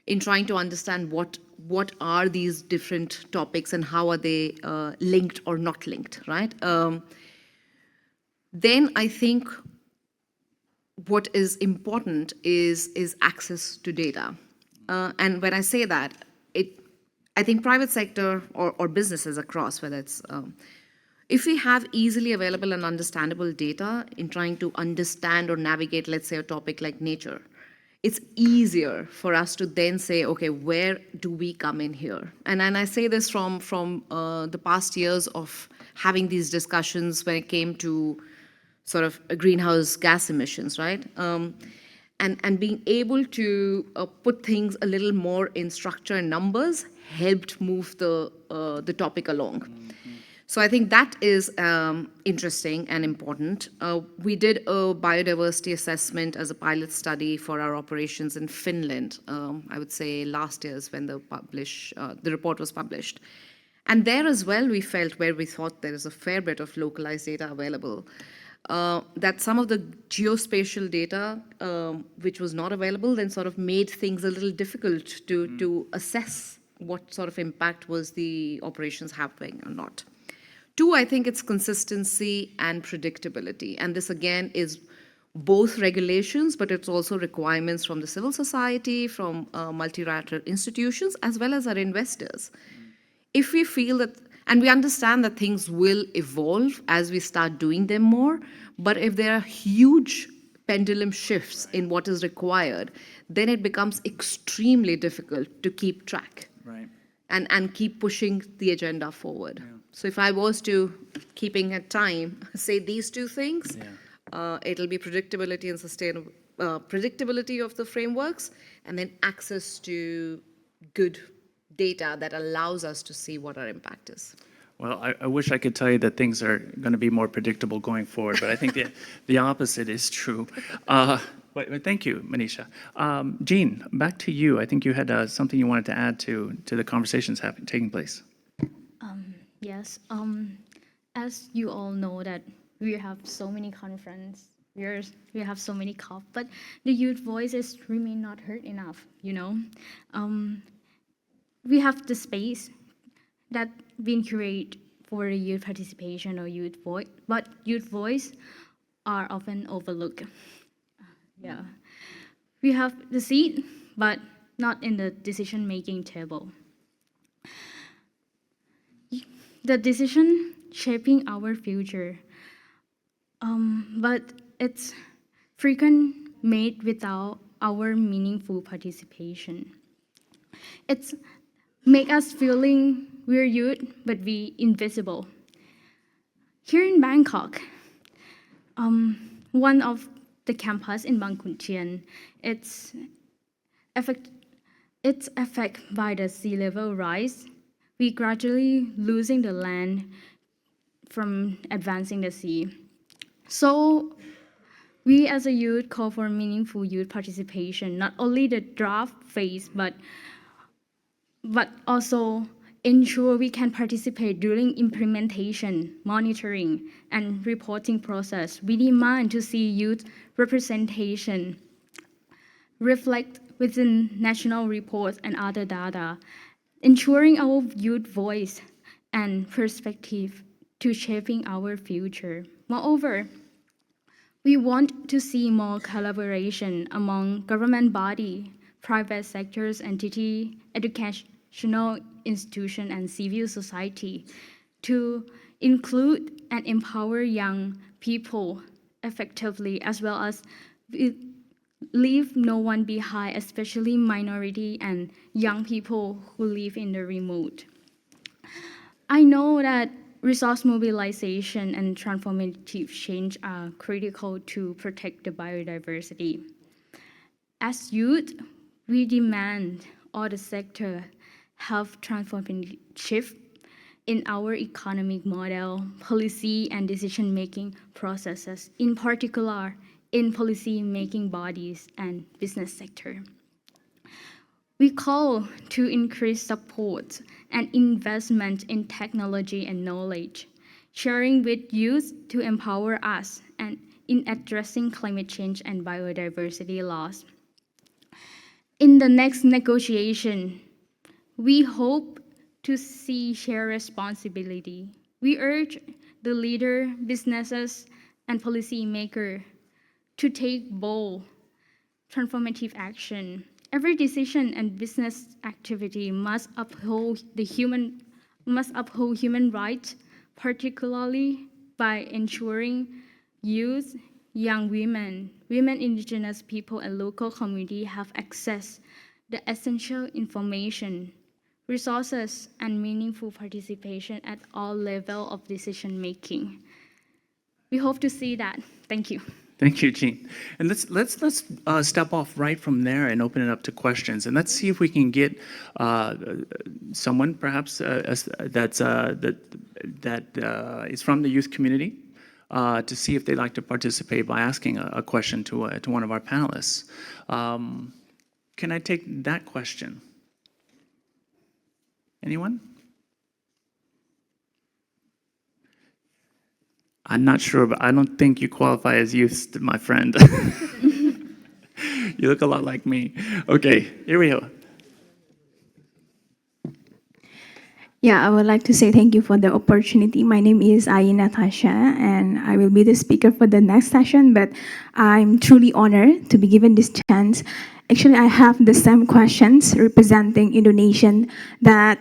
in trying to understand what are these different topics and how are they linked or not linked, right? Then I think what is important is access to data. And when I say that, I think private sector or businesses across, whether it's, if we have easily available and understandable data in trying to understand or navigate, let's say, a topic like nature, it's easier for us to then say, okay, where do we come in here? And I say this from the past years of having these discussions when it came to sort of greenhouse gas emissions, right? And being able to put things a little more in structure and numbers helped move the topic along. So I think that is interesting and important. We did a biodiversity assessment as a pilot study for our operations in Finland, I would say last year is when the report was published. And there as well, we felt where we thought there is a fair bit of localized data available, that some of the geospatial data, which was not available, then sort of made things a little difficult to assess what sort of impact was the operations having or not. Two, I think it's consistency and predictability. And this again is both regulations, but it's also requirements from the civil society, from multilateral institutions, as well as our investors. If we feel that, and we understand that things will evolve as we start doing them more, but if there are huge pendulum shifts in what is required, then it becomes extremely difficult to keep track. Right. And keep pushing the agenda forward. Yeah. So if I was to, keeping at time, say these two things, it'll be predictability and sustainable, predictability of the frameworks, and then access to good data that allows us to see what our impact is. Well, I wish I could tell you that things are going to be more predictable going forward, but I think the opposite is true. But thank you, Manisha. Jean, back to you. I think you had something you wanted to add to the conversations taking place. Yes. As you all know that we have so many conferences, we have so many COP, but the youth voices remain not heard enough, you know. We have the space that been created for the youth participation or youth voice, but youth voice are often overlooked. Yeah. We have the seat, but not in the decision-making table. The decision shaping our future, but it's frequent made without our meaningful participation. It's make us feeling we're youth, but we invisible. Here in Bangkok, one of the campus in Bang Khun Tien, it's affected by the sea level rise. We gradually losing the land from advancing the sea. So we as a youth call for meaningful youth participation, not only the draft phase, but also ensure we can participate during implementation, monitoring, and reporting process. We demand to see youth representation reflect within national reports and other data, ensuring our youth voice and perspective to shaping our future. Moreover, we want to see more collaboration among government body, private sectors, entity, educational institution, and civil society to include and empower young people effectively, as well as leave no one behind, especially minority and young people who live in the remote. I know that resource mobilization and transformative change are critical to protect the biodiversity. As youth, we demand all the sector have transformative shift in our economic model, policy, and decision-making processes, in particular in policy-making bodies and business sector. We call to increase support and investment in technology and knowledge, sharing with youth to empower us and in addressing climate change and biodiversity loss. In the next negotiation, we hope to see shared responsibility. We urge the leader, businesses, and policymakers to take bold, transformative action. Every decision and business activity must uphold human rights, particularly by ensuring youth, young women, indigenous people, and local community have access to essential information, resources, and meaningful participation at all levels of decision making. We hope to see that. Thank you. Thank you, Jean. And let's step off right from there and open it up to questions. And let's see if we can get someone perhaps that is from the youth community to see if they'd like to participate by asking a question to one of our panelists. Can I take that question? Anyone? I'm not sure, but I don't think you qualify as youth, my friend. You look a lot like me. Okay, here we go. Yeah, I would like to say thank you for the opportunity. My name is Ayi Natasha, and I will be the speaker for the next session, but I'm truly honored to be given this chance. Actually, I have the same questions representing Indonesian, that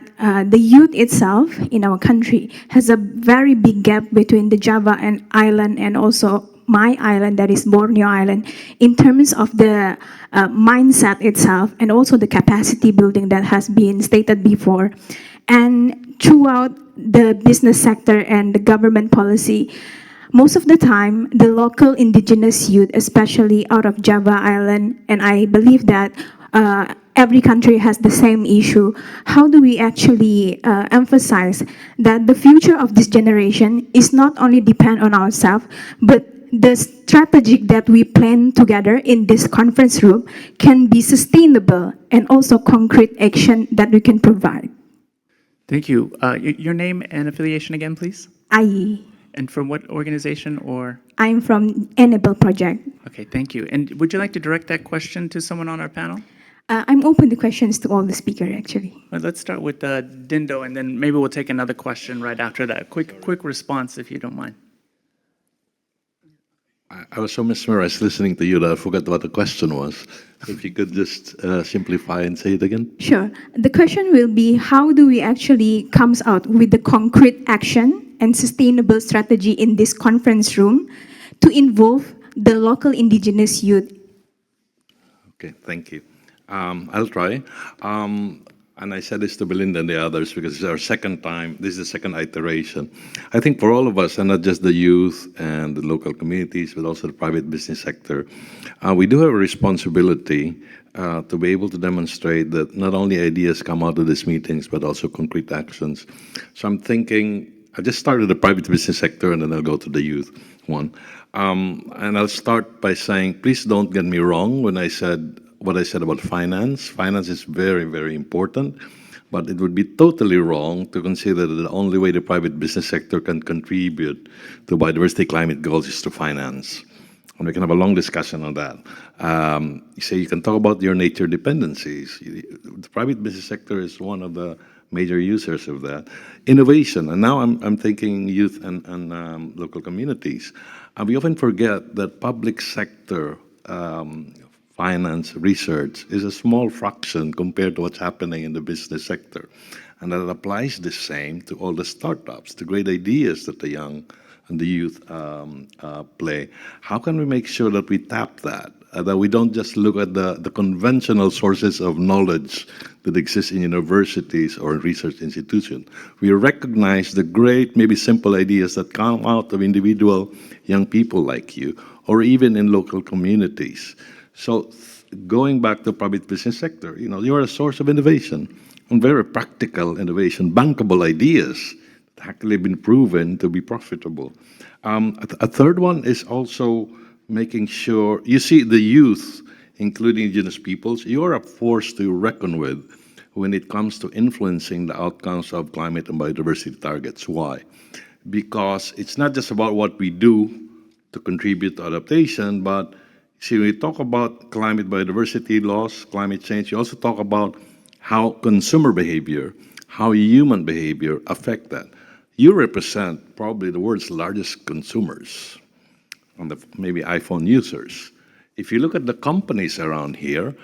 the youth itself in our country has a very big gap between the Java and island and also my island, that is Borneo Island, in terms of the mindset itself and also the capacity building that has been stated before. And throughout the business sector and the government policy, most of the time, the local indigenous youth, especially out of Java Island, and I believe that every country has the same issue. How do we actually emphasize that the future of this generation is not only depend on ourselves, but the strategy that we plan together in this conference room can be sustainable and also concrete action that we can provide? Thank you. Your name and affiliation again, please? Ayi. And from what organization or? I'm from Enable Project. Okay, thank you. And would you like to direct that question to someone on our panel? I'm open to questions to all the speakers, actually. Let's start with Dindo, and then maybe we'll take another question right after that. Quick response, if you don't mind. I was so mesmerized listening to you that I forgot what the question was. If you could just simplify and say it again. Sure. The question will be, how do we actually comes out with the concrete action and sustainable strategy in this conference room to involve the local indigenous youth? Okay, thank you. I'll try. And I said this to Belinda and the others because it's our second time. This is the second iteration. I think for all of us, and not just the youth and the local communities, but also the private business sector, we do have a responsibility to be able to demonstrate that not only ideas come out of these meetings, but also concrete actions. So I'm thinking, I just started the private business sector, and then I'll go to the youth one. And I'll start by saying, please don't get me wrong when I said what I said about finance. Finance is very, very important, but it would be totally wrong to consider that the only way the private business sector can contribute to biodiversity climate goals is to finance. And we can have a long discussion on that. You say you can talk about your nature dependencies. The private business sector is one of the major users of that. Innovation, and now I'm thinking youth and local communities. And we often forget that public sector finance research is a small fraction compared to what's happening in the business sector. And that applies the same to all the startups, the great ideas that the young and the youth play. How can we make sure that we tap that we don't just look at the conventional sources of knowledge that exist in universities or research institutions? We recognize the great, maybe simple ideas that come out of individual young people like you, or even in local communities. So going back to private business sector, you're a source of innovation, and very practical innovation, bankable ideas that actually been proven to be profitable. A third one is also making sure, you see the youth, including indigenous peoples, you're a force to reckon with when it comes to influencing the outcomes of climate and biodiversity targets. Why? Because it's not just about what we do to contribute to adaptation, but see, when we talk about climate biodiversity loss, climate change, you also talk about how consumer behavior, how human behavior affect that. You represent probably the world's largest consumers, and maybe iPhone users. If you look at the companies around here,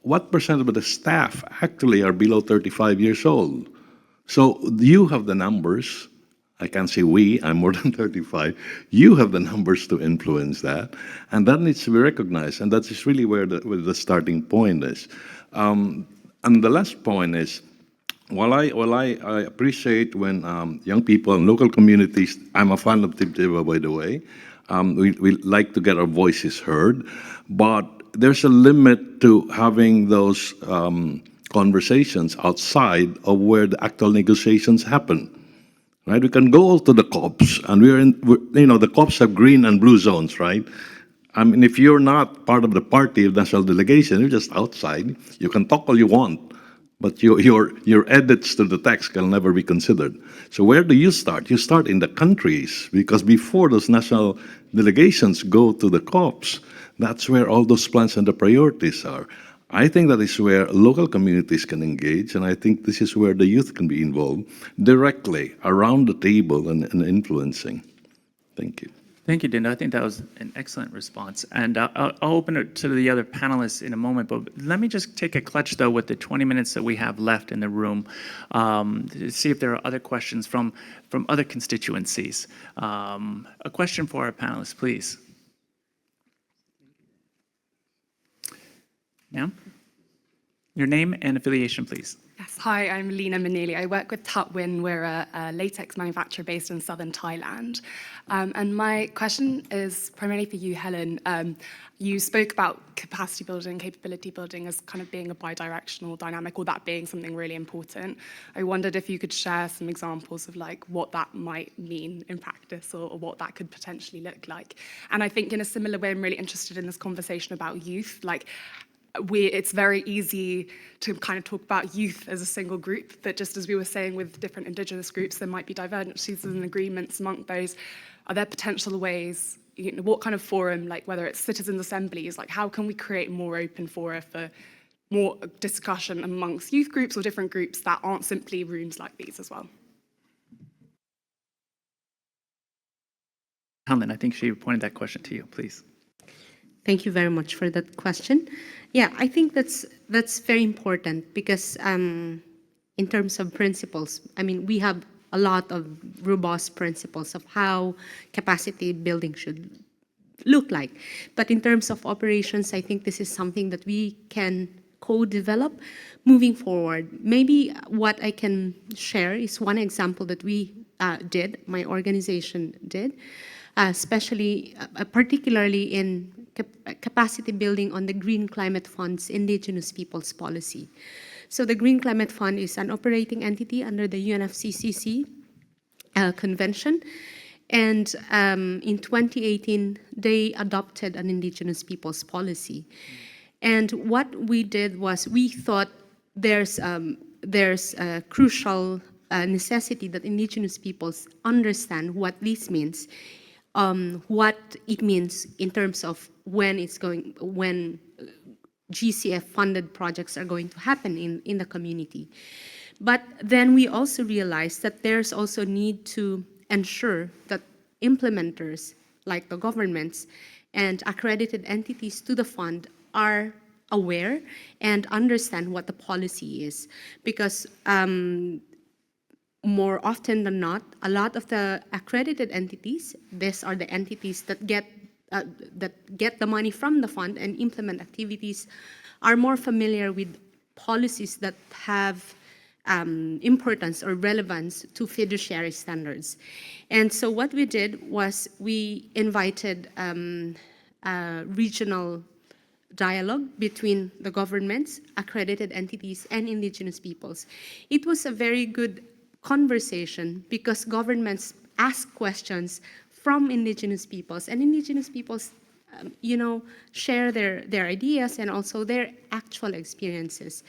what percent of the staff actually are below 35 years old? So you have the numbers. I can't say we, I'm more than 35. You have the numbers to influence that, and that needs to be recognized, and that is really where the starting point is. And the last point is, while I appreciate when young people and local communities, I'm a fan of Tibtiva, by the way, we like to get our voices heard, but there's a limit to having those conversations outside of where the actual negotiations happen. Right? We can go to the COPs, and the COPs have green and blue zones, right? I mean, if you're not part of the party of national delegation, you're just outside. You can talk all you want, but your edits to the text can never be considered. So where do you start? You start in the countries, because before those national delegations go to the COPs, that's where all those plans and the priorities are. I think that is where local communities can engage, and I think this is where the youth can be involved directly around the table and influencing. Thank you. Thank you, Dindo. I think that was an excellent response. And I'll open it to the other panelists in a moment, but let me just take a clutch, though, with the 20 minutes that we have left in the room to see if there are other questions from other constituencies. A question for our panelists, please. Ma'am? Your name and affiliation, please. Yes, hi, I'm Lena Manili. I work with Tutwin. We're a latex manufacturer based in southern Thailand. And my question is primarily for you, Helen. You spoke about capacity building, capability building as kind of being a bidirectional dynamic, or that being something really important. I wondered if you could share some examples of like what that might mean in practice, or what that could potentially look like. And I think in a similar way, I'm really interested in this conversation about youth. Like, it's very easy to kind of talk about youth as a single group, but just as we were saying with different indigenous groups, there might be divergences and agreements among those. Are there potential ways, what kind of forum, like whether it's citizen assemblies, like how can we create more open fora for more discussion amongst youth groups or different groups that aren't simply rooms like these as well. Helen, I think she pointed that question to you, please. Thank you very much for that question. Yeah, I think that's very important because in terms of principles, I mean, we have a lot of robust principles of how capacity building should look like. But in terms of operations, I think this is something that we can co-develop moving forward. Maybe what I can share is one example that we did, my organization did, especially, particularly in capacity building on the Green Climate Fund's Indigenous Peoples Policy. So the Green Climate Fund is an operating entity under the UNFCCC convention. And in 2018, they adopted an Indigenous Peoples Policy. And what we did was we thought there's a crucial necessity that Indigenous peoples understand what this means, what it means in terms of when GCF-funded projects are going to happen in the community. But then we also realized that there's also need to ensure that implementers, like the governments and accredited entities to the fund, are aware and understand what the policy is. Because more often than not, a lot of the accredited entities, these are the entities that get the money from the fund and implement activities, are more familiar with policies that have importance or relevance to fiduciary standards. And so what we did was we invited regional dialogue between the governments, accredited entities, and Indigenous peoples. It was a very good conversation because governments ask questions from Indigenous peoples, and Indigenous peoples share their ideas and also their actual experiences.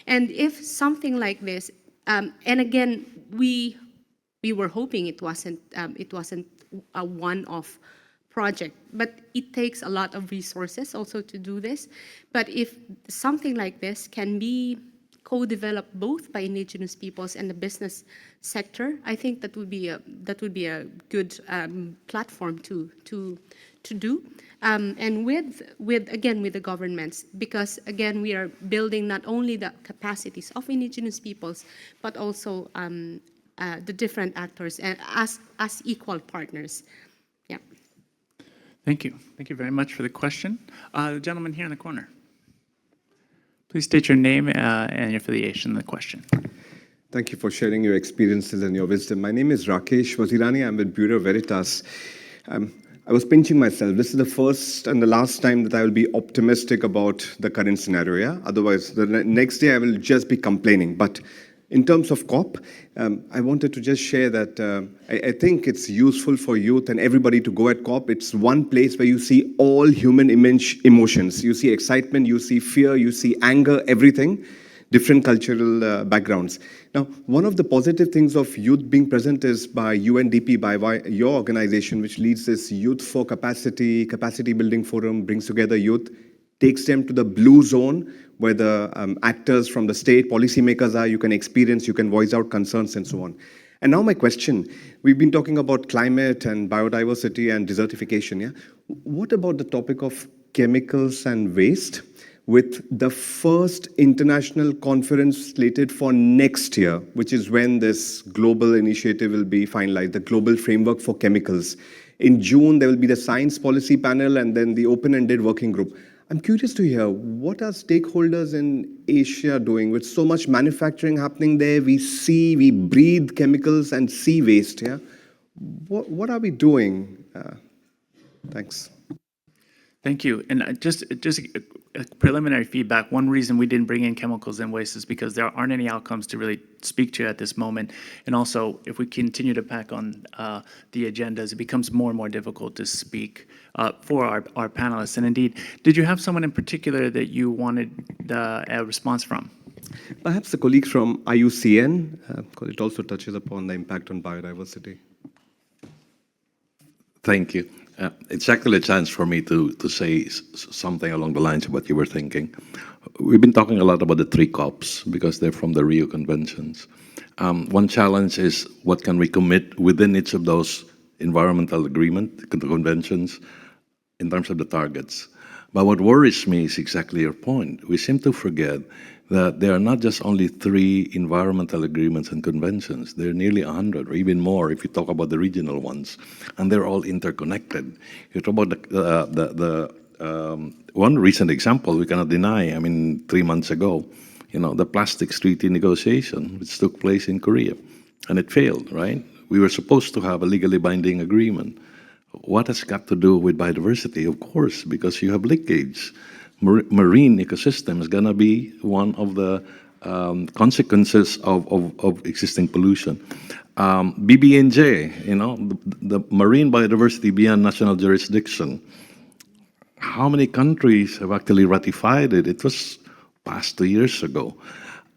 And if something like this, and again, we were hoping it wasn't a one-off project, but it takes a lot of resources also to do this. But if something like this can be co-developed both by Indigenous peoples and the business sector, I think that would be a good platform to do, and with the governments, because again we are building not only the capacities of Indigenous peoples but also the different actors and as equal partners. Yeah. Thank you. Thank you very much for the question. The gentleman here in the corner. Please state your name and your affiliation in the question. Thank you for sharing your experiences and your wisdom. My name is Rakesh Wazirani. I'm with Bureau Veritas. I was pinching myself. This is the first and the last time that I will be optimistic about the current scenario. Yeah? Otherwise, the next day I will just be complaining. But in terms of COP, I wanted to just share that I think it's useful for youth and everybody to go at COP. It's one place where you see all human emotions. You see excitement, you see fear, you see anger, everything, different cultural backgrounds. Now, one of the positive things of youth being present is by UNDP, by your organization, which leads this Youth for Capacity Building Forum, brings together youth, takes them to the blue zone, where the actors from the state, policymakers are, you can experience, you can voice out concerns and so on. And now my question, we've been talking about climate and biodiversity and desertification, yeah? What about the topic of chemicals and waste, with the first international conference slated for next year, which is when this global initiative will be finalized, the Global Framework for Chemicals. In June, there will be the Science Policy Panel and then the Open-Ended Working Group. I'm curious to hear, what are stakeholders in Asia doing? With so much manufacturing happening there, we breathe chemicals and see waste, yeah? What are we doing? Thanks. Thank you. And just a preliminary feedback, one reason we didn't bring in chemicals and waste is because there aren't any outcomes to really speak to at this moment. And also, if we continue to pack on the agendas, it becomes more and more difficult to speak for our panelists. And indeed, did you have someone in particular that you wanted a response from? Perhaps a colleague from IUCN, because it also touches upon the impact on biodiversity. Thank you. It's actually a chance for me to say something along the lines of what you were thinking. We've been talking a lot about the three COPs because they're from the Rio Conventions. One challenge is what can we commit within each of those environmental agreement conventions in terms of the targets. But what worries me is exactly your point. We seem to forget that there are not just only 3 environmental agreements and conventions. There are nearly 100 or even more if you talk about the regional ones, and they're all interconnected. You talk about one recent example we cannot deny. I mean, 3 months ago, the plastics treaty negotiation, which took place in Korea, and it failed, right? We were supposed to have a legally binding agreement. What has got to do with biodiversity? Of course, because you have leakage. Marine ecosystem is going to be one of the consequences of existing pollution. BBNJ, the marine biodiversity beyond national jurisdiction. How many countries have actually ratified it? It was passed 2 years ago.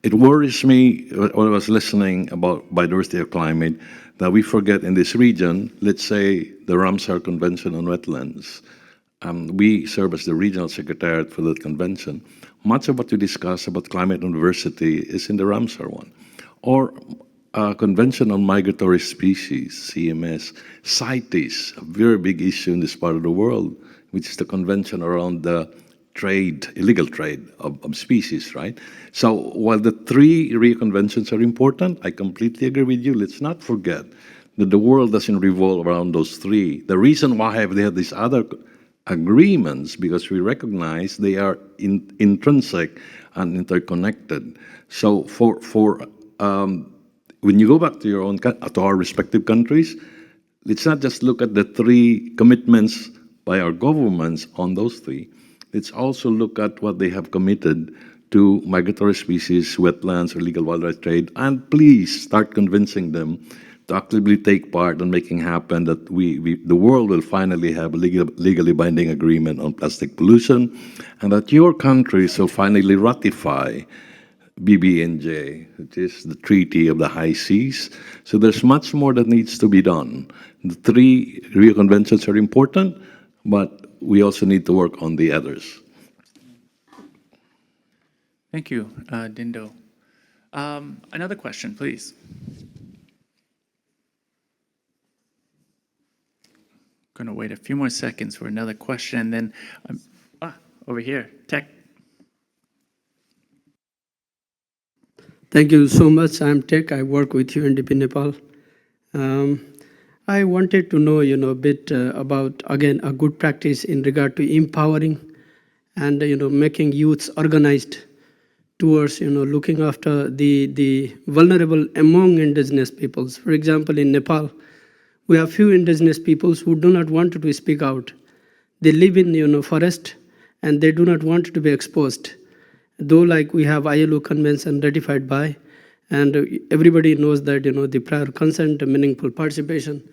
It worries me when I was listening about biodiversity or climate that we forget in this region, let's say the Ramsar Convention on Wetlands. We serve as the regional secretariat for that convention. Much of what we discuss about climate and diversity is in the Ramsar one. Or Convention on Migratory Species, CMS. CITES, a very big issue in this part of the world, which is the convention around the trade, illegal trade of species, right? So while the 3 Rio Conventions are important, I completely agree with you. Let's not forget that the world doesn't revolve around those 3. The reason why they have these other agreements, because we recognize they are intrinsic and interconnected. So when you go back to to our respective countries, let's not just look at the 3 commitments by our governments on those 3. Let's also look at what they have committed to migratory species, wetlands, or illegal wildlife trade, and please start convincing them to actively take part in making happen that the world will finally have a legally binding agreement on plastic pollution, and that your countries will finally ratify BBNJ, which is the Treaty of the High Seas. So there's much more that needs to be done. The 3 Rio Conventions are important, but we also need to work on the others. Thank you, Dindo. Another question, please. Going to wait a few more seconds for another question, and then over here, Tech. Thank you so much. I'm Tech. I work with UNDP Nepal. I wanted to know, a bit about, again, a good practice in regard to empowering and, making youths organized towards, looking after the vulnerable among indigenous peoples. For example, in Nepal, we have few indigenous peoples who do not want to speak out. They live in, forest, and they do not want to be exposed. Though, like, we have ILO convention ratified by, and everybody knows that, the prior consent, meaningful participation,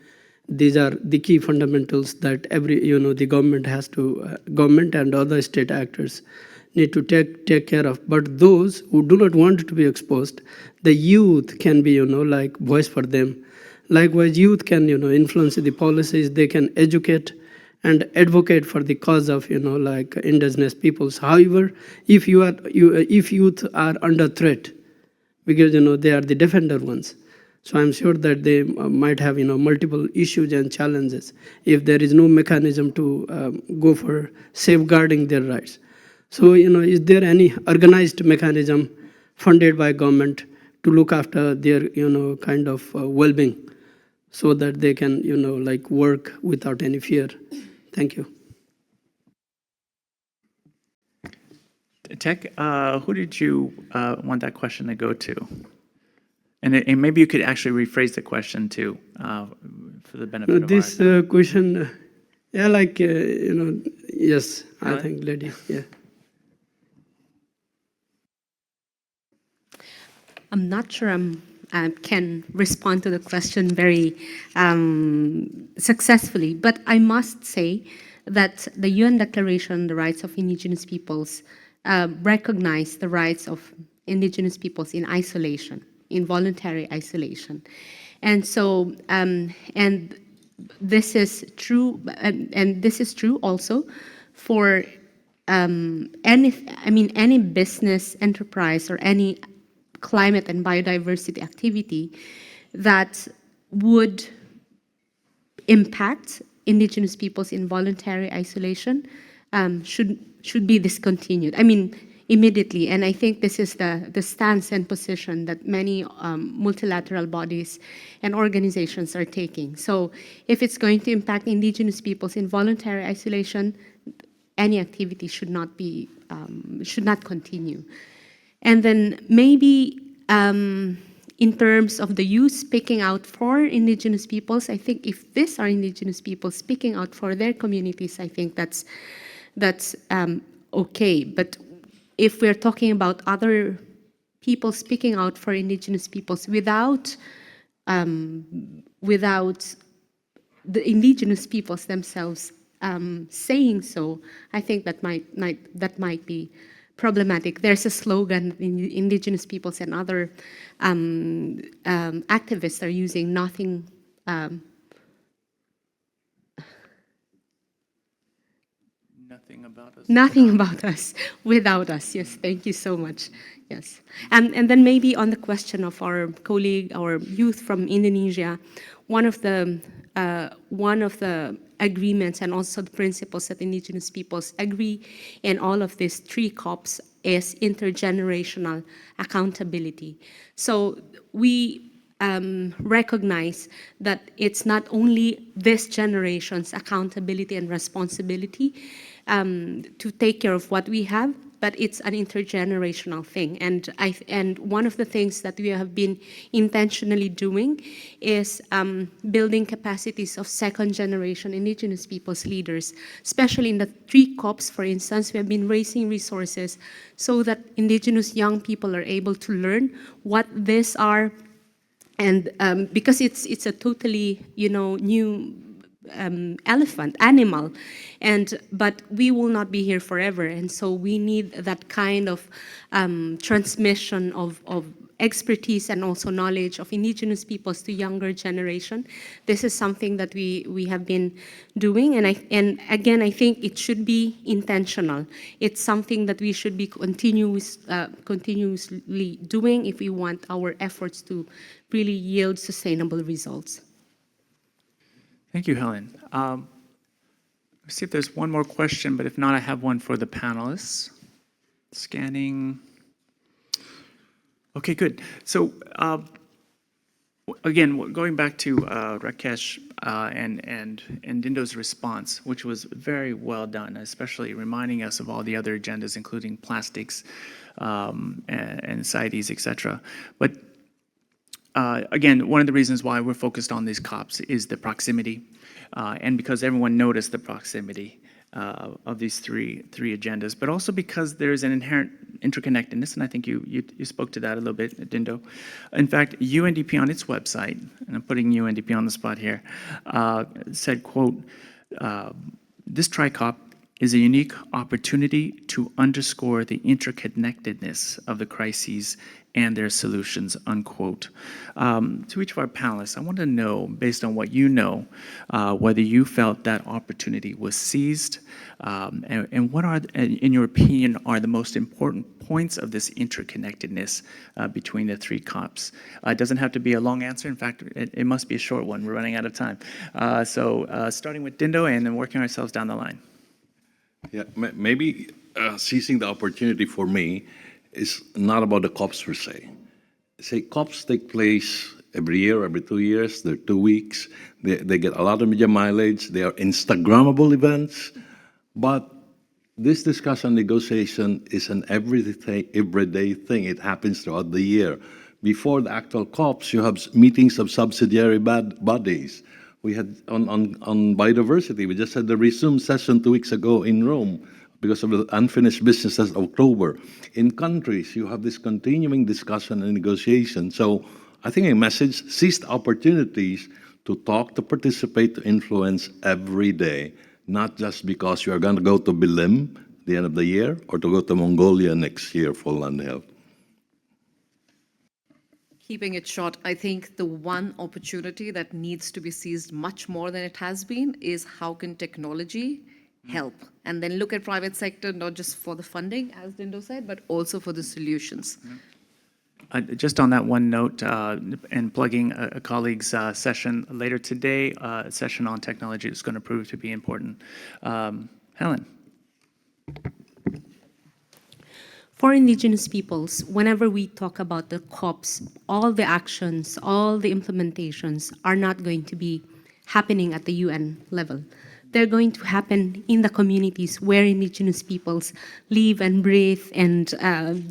these are the key fundamentals that the government has to, government and other state actors need to take care of. But those who do not want to be exposed, the youth can be, like, voice for them. Likewise, youth can, influence the policies, they can educate and advocate for the cause of, like, indigenous peoples. However, if youth are under threat, because, they are the defender ones, so I'm sure that they might have, multiple issues and challenges if there is no mechanism to go for safeguarding their rights. So, is there any organized mechanism funded by government to look after their, kind of well-being so that they can, like, work without any fear? Thank you. Tech, who did you want that question to go to? And maybe you could actually rephrase the question too, for the benefit of this question, yeah, like, yes, Really? I think, lady, yeah. I'm not sure I can respond to the question very successfully, but I must say that the UN Declaration on the Rights of Indigenous Peoples recognize the rights of indigenous peoples in isolation, in voluntary isolation. And so, and this is true, and this is true also for any business enterprise or any climate and biodiversity activity that would impact indigenous peoples in voluntary isolation should be discontinued. I mean, immediately. And I think this is the stance and position that many multilateral bodies and organizations are taking. So if it's going to impact indigenous peoples in voluntary isolation, any activity should not continue. And then maybe in terms of the youth speaking out for indigenous peoples, I think if these are indigenous people speaking out for their communities, I think that's okay. But if we're talking about other people speaking out for indigenous peoples without the indigenous peoples themselves saying so, I think that might be problematic. There's a slogan in indigenous peoples and other activists are using nothing. Nothing about us without us. Yes, thank you so much. Yes, and then maybe on the question of our colleague, our youth from Indonesia, one of the agreements and also the principles that indigenous peoples agree in all of these 3 COPs is intergenerational accountability. So we recognize that it's not only this generation's accountability and responsibility to take care of what we have, but it's an intergenerational thing. And one of the things that we have been intentionally doing is building capacities of second-generation indigenous peoples leaders, especially in the 3 COPs, for instance. We have been raising resources so that indigenous young people are able to learn what these are, and because it's a totally new animal, but we will not be here forever, and so we need that kind of transmission of expertise and also knowledge of indigenous peoples to younger generation. This is something that we have been doing, and again I think it should be intentional. It's something that we should be continuously doing if we want our efforts to really yield sustainable results. Thank you, Helen. Let's see if there's one more question, but if not, I have one for the panelists. Scanning. Okay, good. So again, going back to Rakesh and Dindo's response, which was very well done, especially reminding us of all the other agendas, including plastics and CITES, etc. But again, one of the reasons why we're focused on these COPs is the proximity, and because everyone noticed the proximity of these three agendas, but also because there's an inherent interconnectedness, and I think you spoke to that a little bit, Dindo. In fact, UNDP on its website, and I'm putting UNDP on the spot here, said, quote, this tri-COP is a unique opportunity to underscore the interconnectedness of the crises and their solutions, unquote. To each of our panelists, I want to know, based on what you know, whether you felt that opportunity was seized, and what are, in your opinion, are the most important points of this interconnectedness between the 3 COPs? It doesn't have to be a long answer. In fact, it must be a short one. We're running out of time. So starting with Dindo and then working ourselves down the line. Yeah, maybe seizing the opportunity for me is not about the COPs per se. Say COPs take place every year, every 2 years. They're 2 weeks. They get a lot of media mileage. They are Instagrammable events. But this discussion negotiation is an everyday thing. It happens throughout the year. Before the actual COPs, you have meetings of subsidiary bodies. We had on biodiversity, we just had the resume session 2 weeks ago in Rome because of the unfinished business as October. In countries, you have this continuing discussion and negotiation. So I think a message, seize the opportunities to talk, to participate, to influence every day, not just because you are going to go to Bilim at the end of the year or to go to Mongolia next year for land health. Keeping it short, I think the one opportunity that needs to be seized much more than it has been is how can technology help? And then look at private sector, not just for the funding, as Dindo said, but also for the solutions. Just on that one note, and plugging a colleague's session later today, a session on technology is going to prove to be important. Helen. For Indigenous peoples, whenever we talk about the COPs, all the actions, all the implementations are not going to be happening at the UN level. They're going to happen in the communities where Indigenous peoples live and breathe and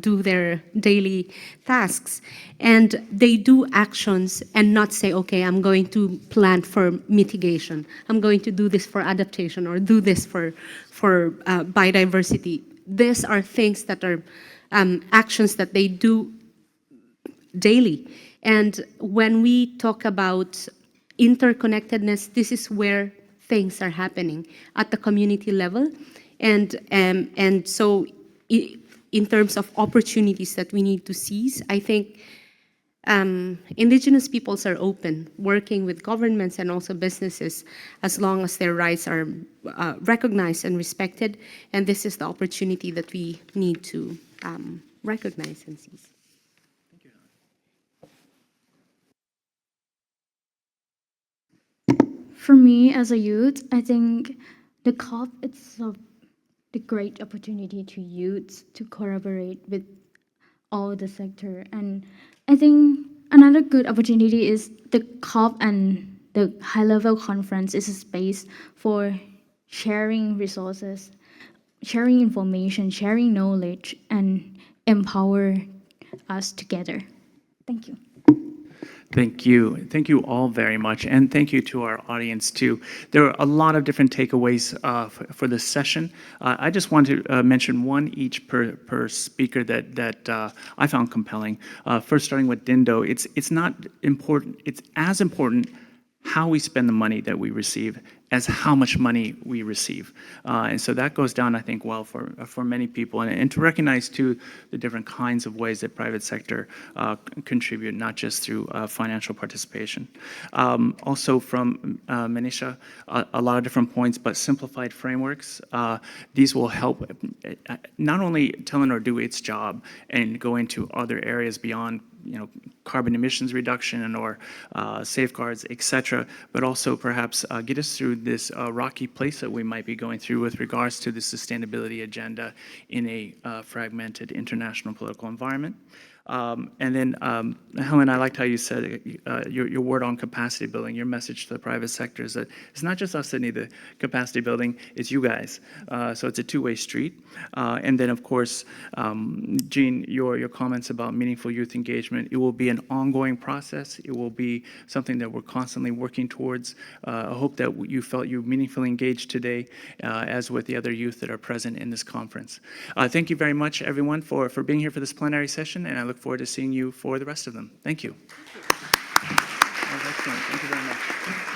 do their daily tasks. And they do actions and not say, okay, I'm going to plan for mitigation. I'm going to do this for adaptation or do this for biodiversity. These are things that are actions that they do daily. And when we talk about interconnectedness, this is where things are happening at the community level. And so in terms of opportunities that we need to seize, I think Indigenous peoples are open, working with governments and also businesses, as long as their rights are recognized and respected. And this is the opportunity that we need to recognize and seize. For me, as a youth, I think the COP it's the great opportunity to youth to collaborate with all the sector. And I think another good opportunity is the COP and the high-level conference is a space for sharing resources, sharing information, sharing knowledge, and empower us together. Thank you. Thank you. Thank you all very much. And thank you to our audience, too. There are a lot of different takeaways for this session. I just want to mention one each per speaker that I found compelling. First, starting with Dindo, it's not important, it's as important how we spend the money that we receive as how much money we receive. And so that goes down, I think, well for many people. And to recognize, too, the different kinds of ways that private sector contribute, not just through financial participation. Also from Manisha, a lot of different points, but simplified frameworks. These will help not only Telenor do its job and go into other areas beyond carbon emissions reduction or safeguards, etc., but also perhaps get us through this rocky place that we might be going through with regards to the sustainability agenda in a fragmented international political environment. And then, Helen, I liked how you said your word on capacity building, your message to the private sector is that it's not just us that need the capacity building, it's you guys. So it's a two-way street. And then, of course, Jean, your comments about meaningful youth engagement, it will be an ongoing process. It will be something that we're constantly working towards. I hope that you felt you meaningfully engaged today, as with the other youth that are present in this conference. Thank you very much, everyone, for being here for this plenary session, and I look forward to seeing you for the rest of them. Thank you. That was excellent. Thank you very much.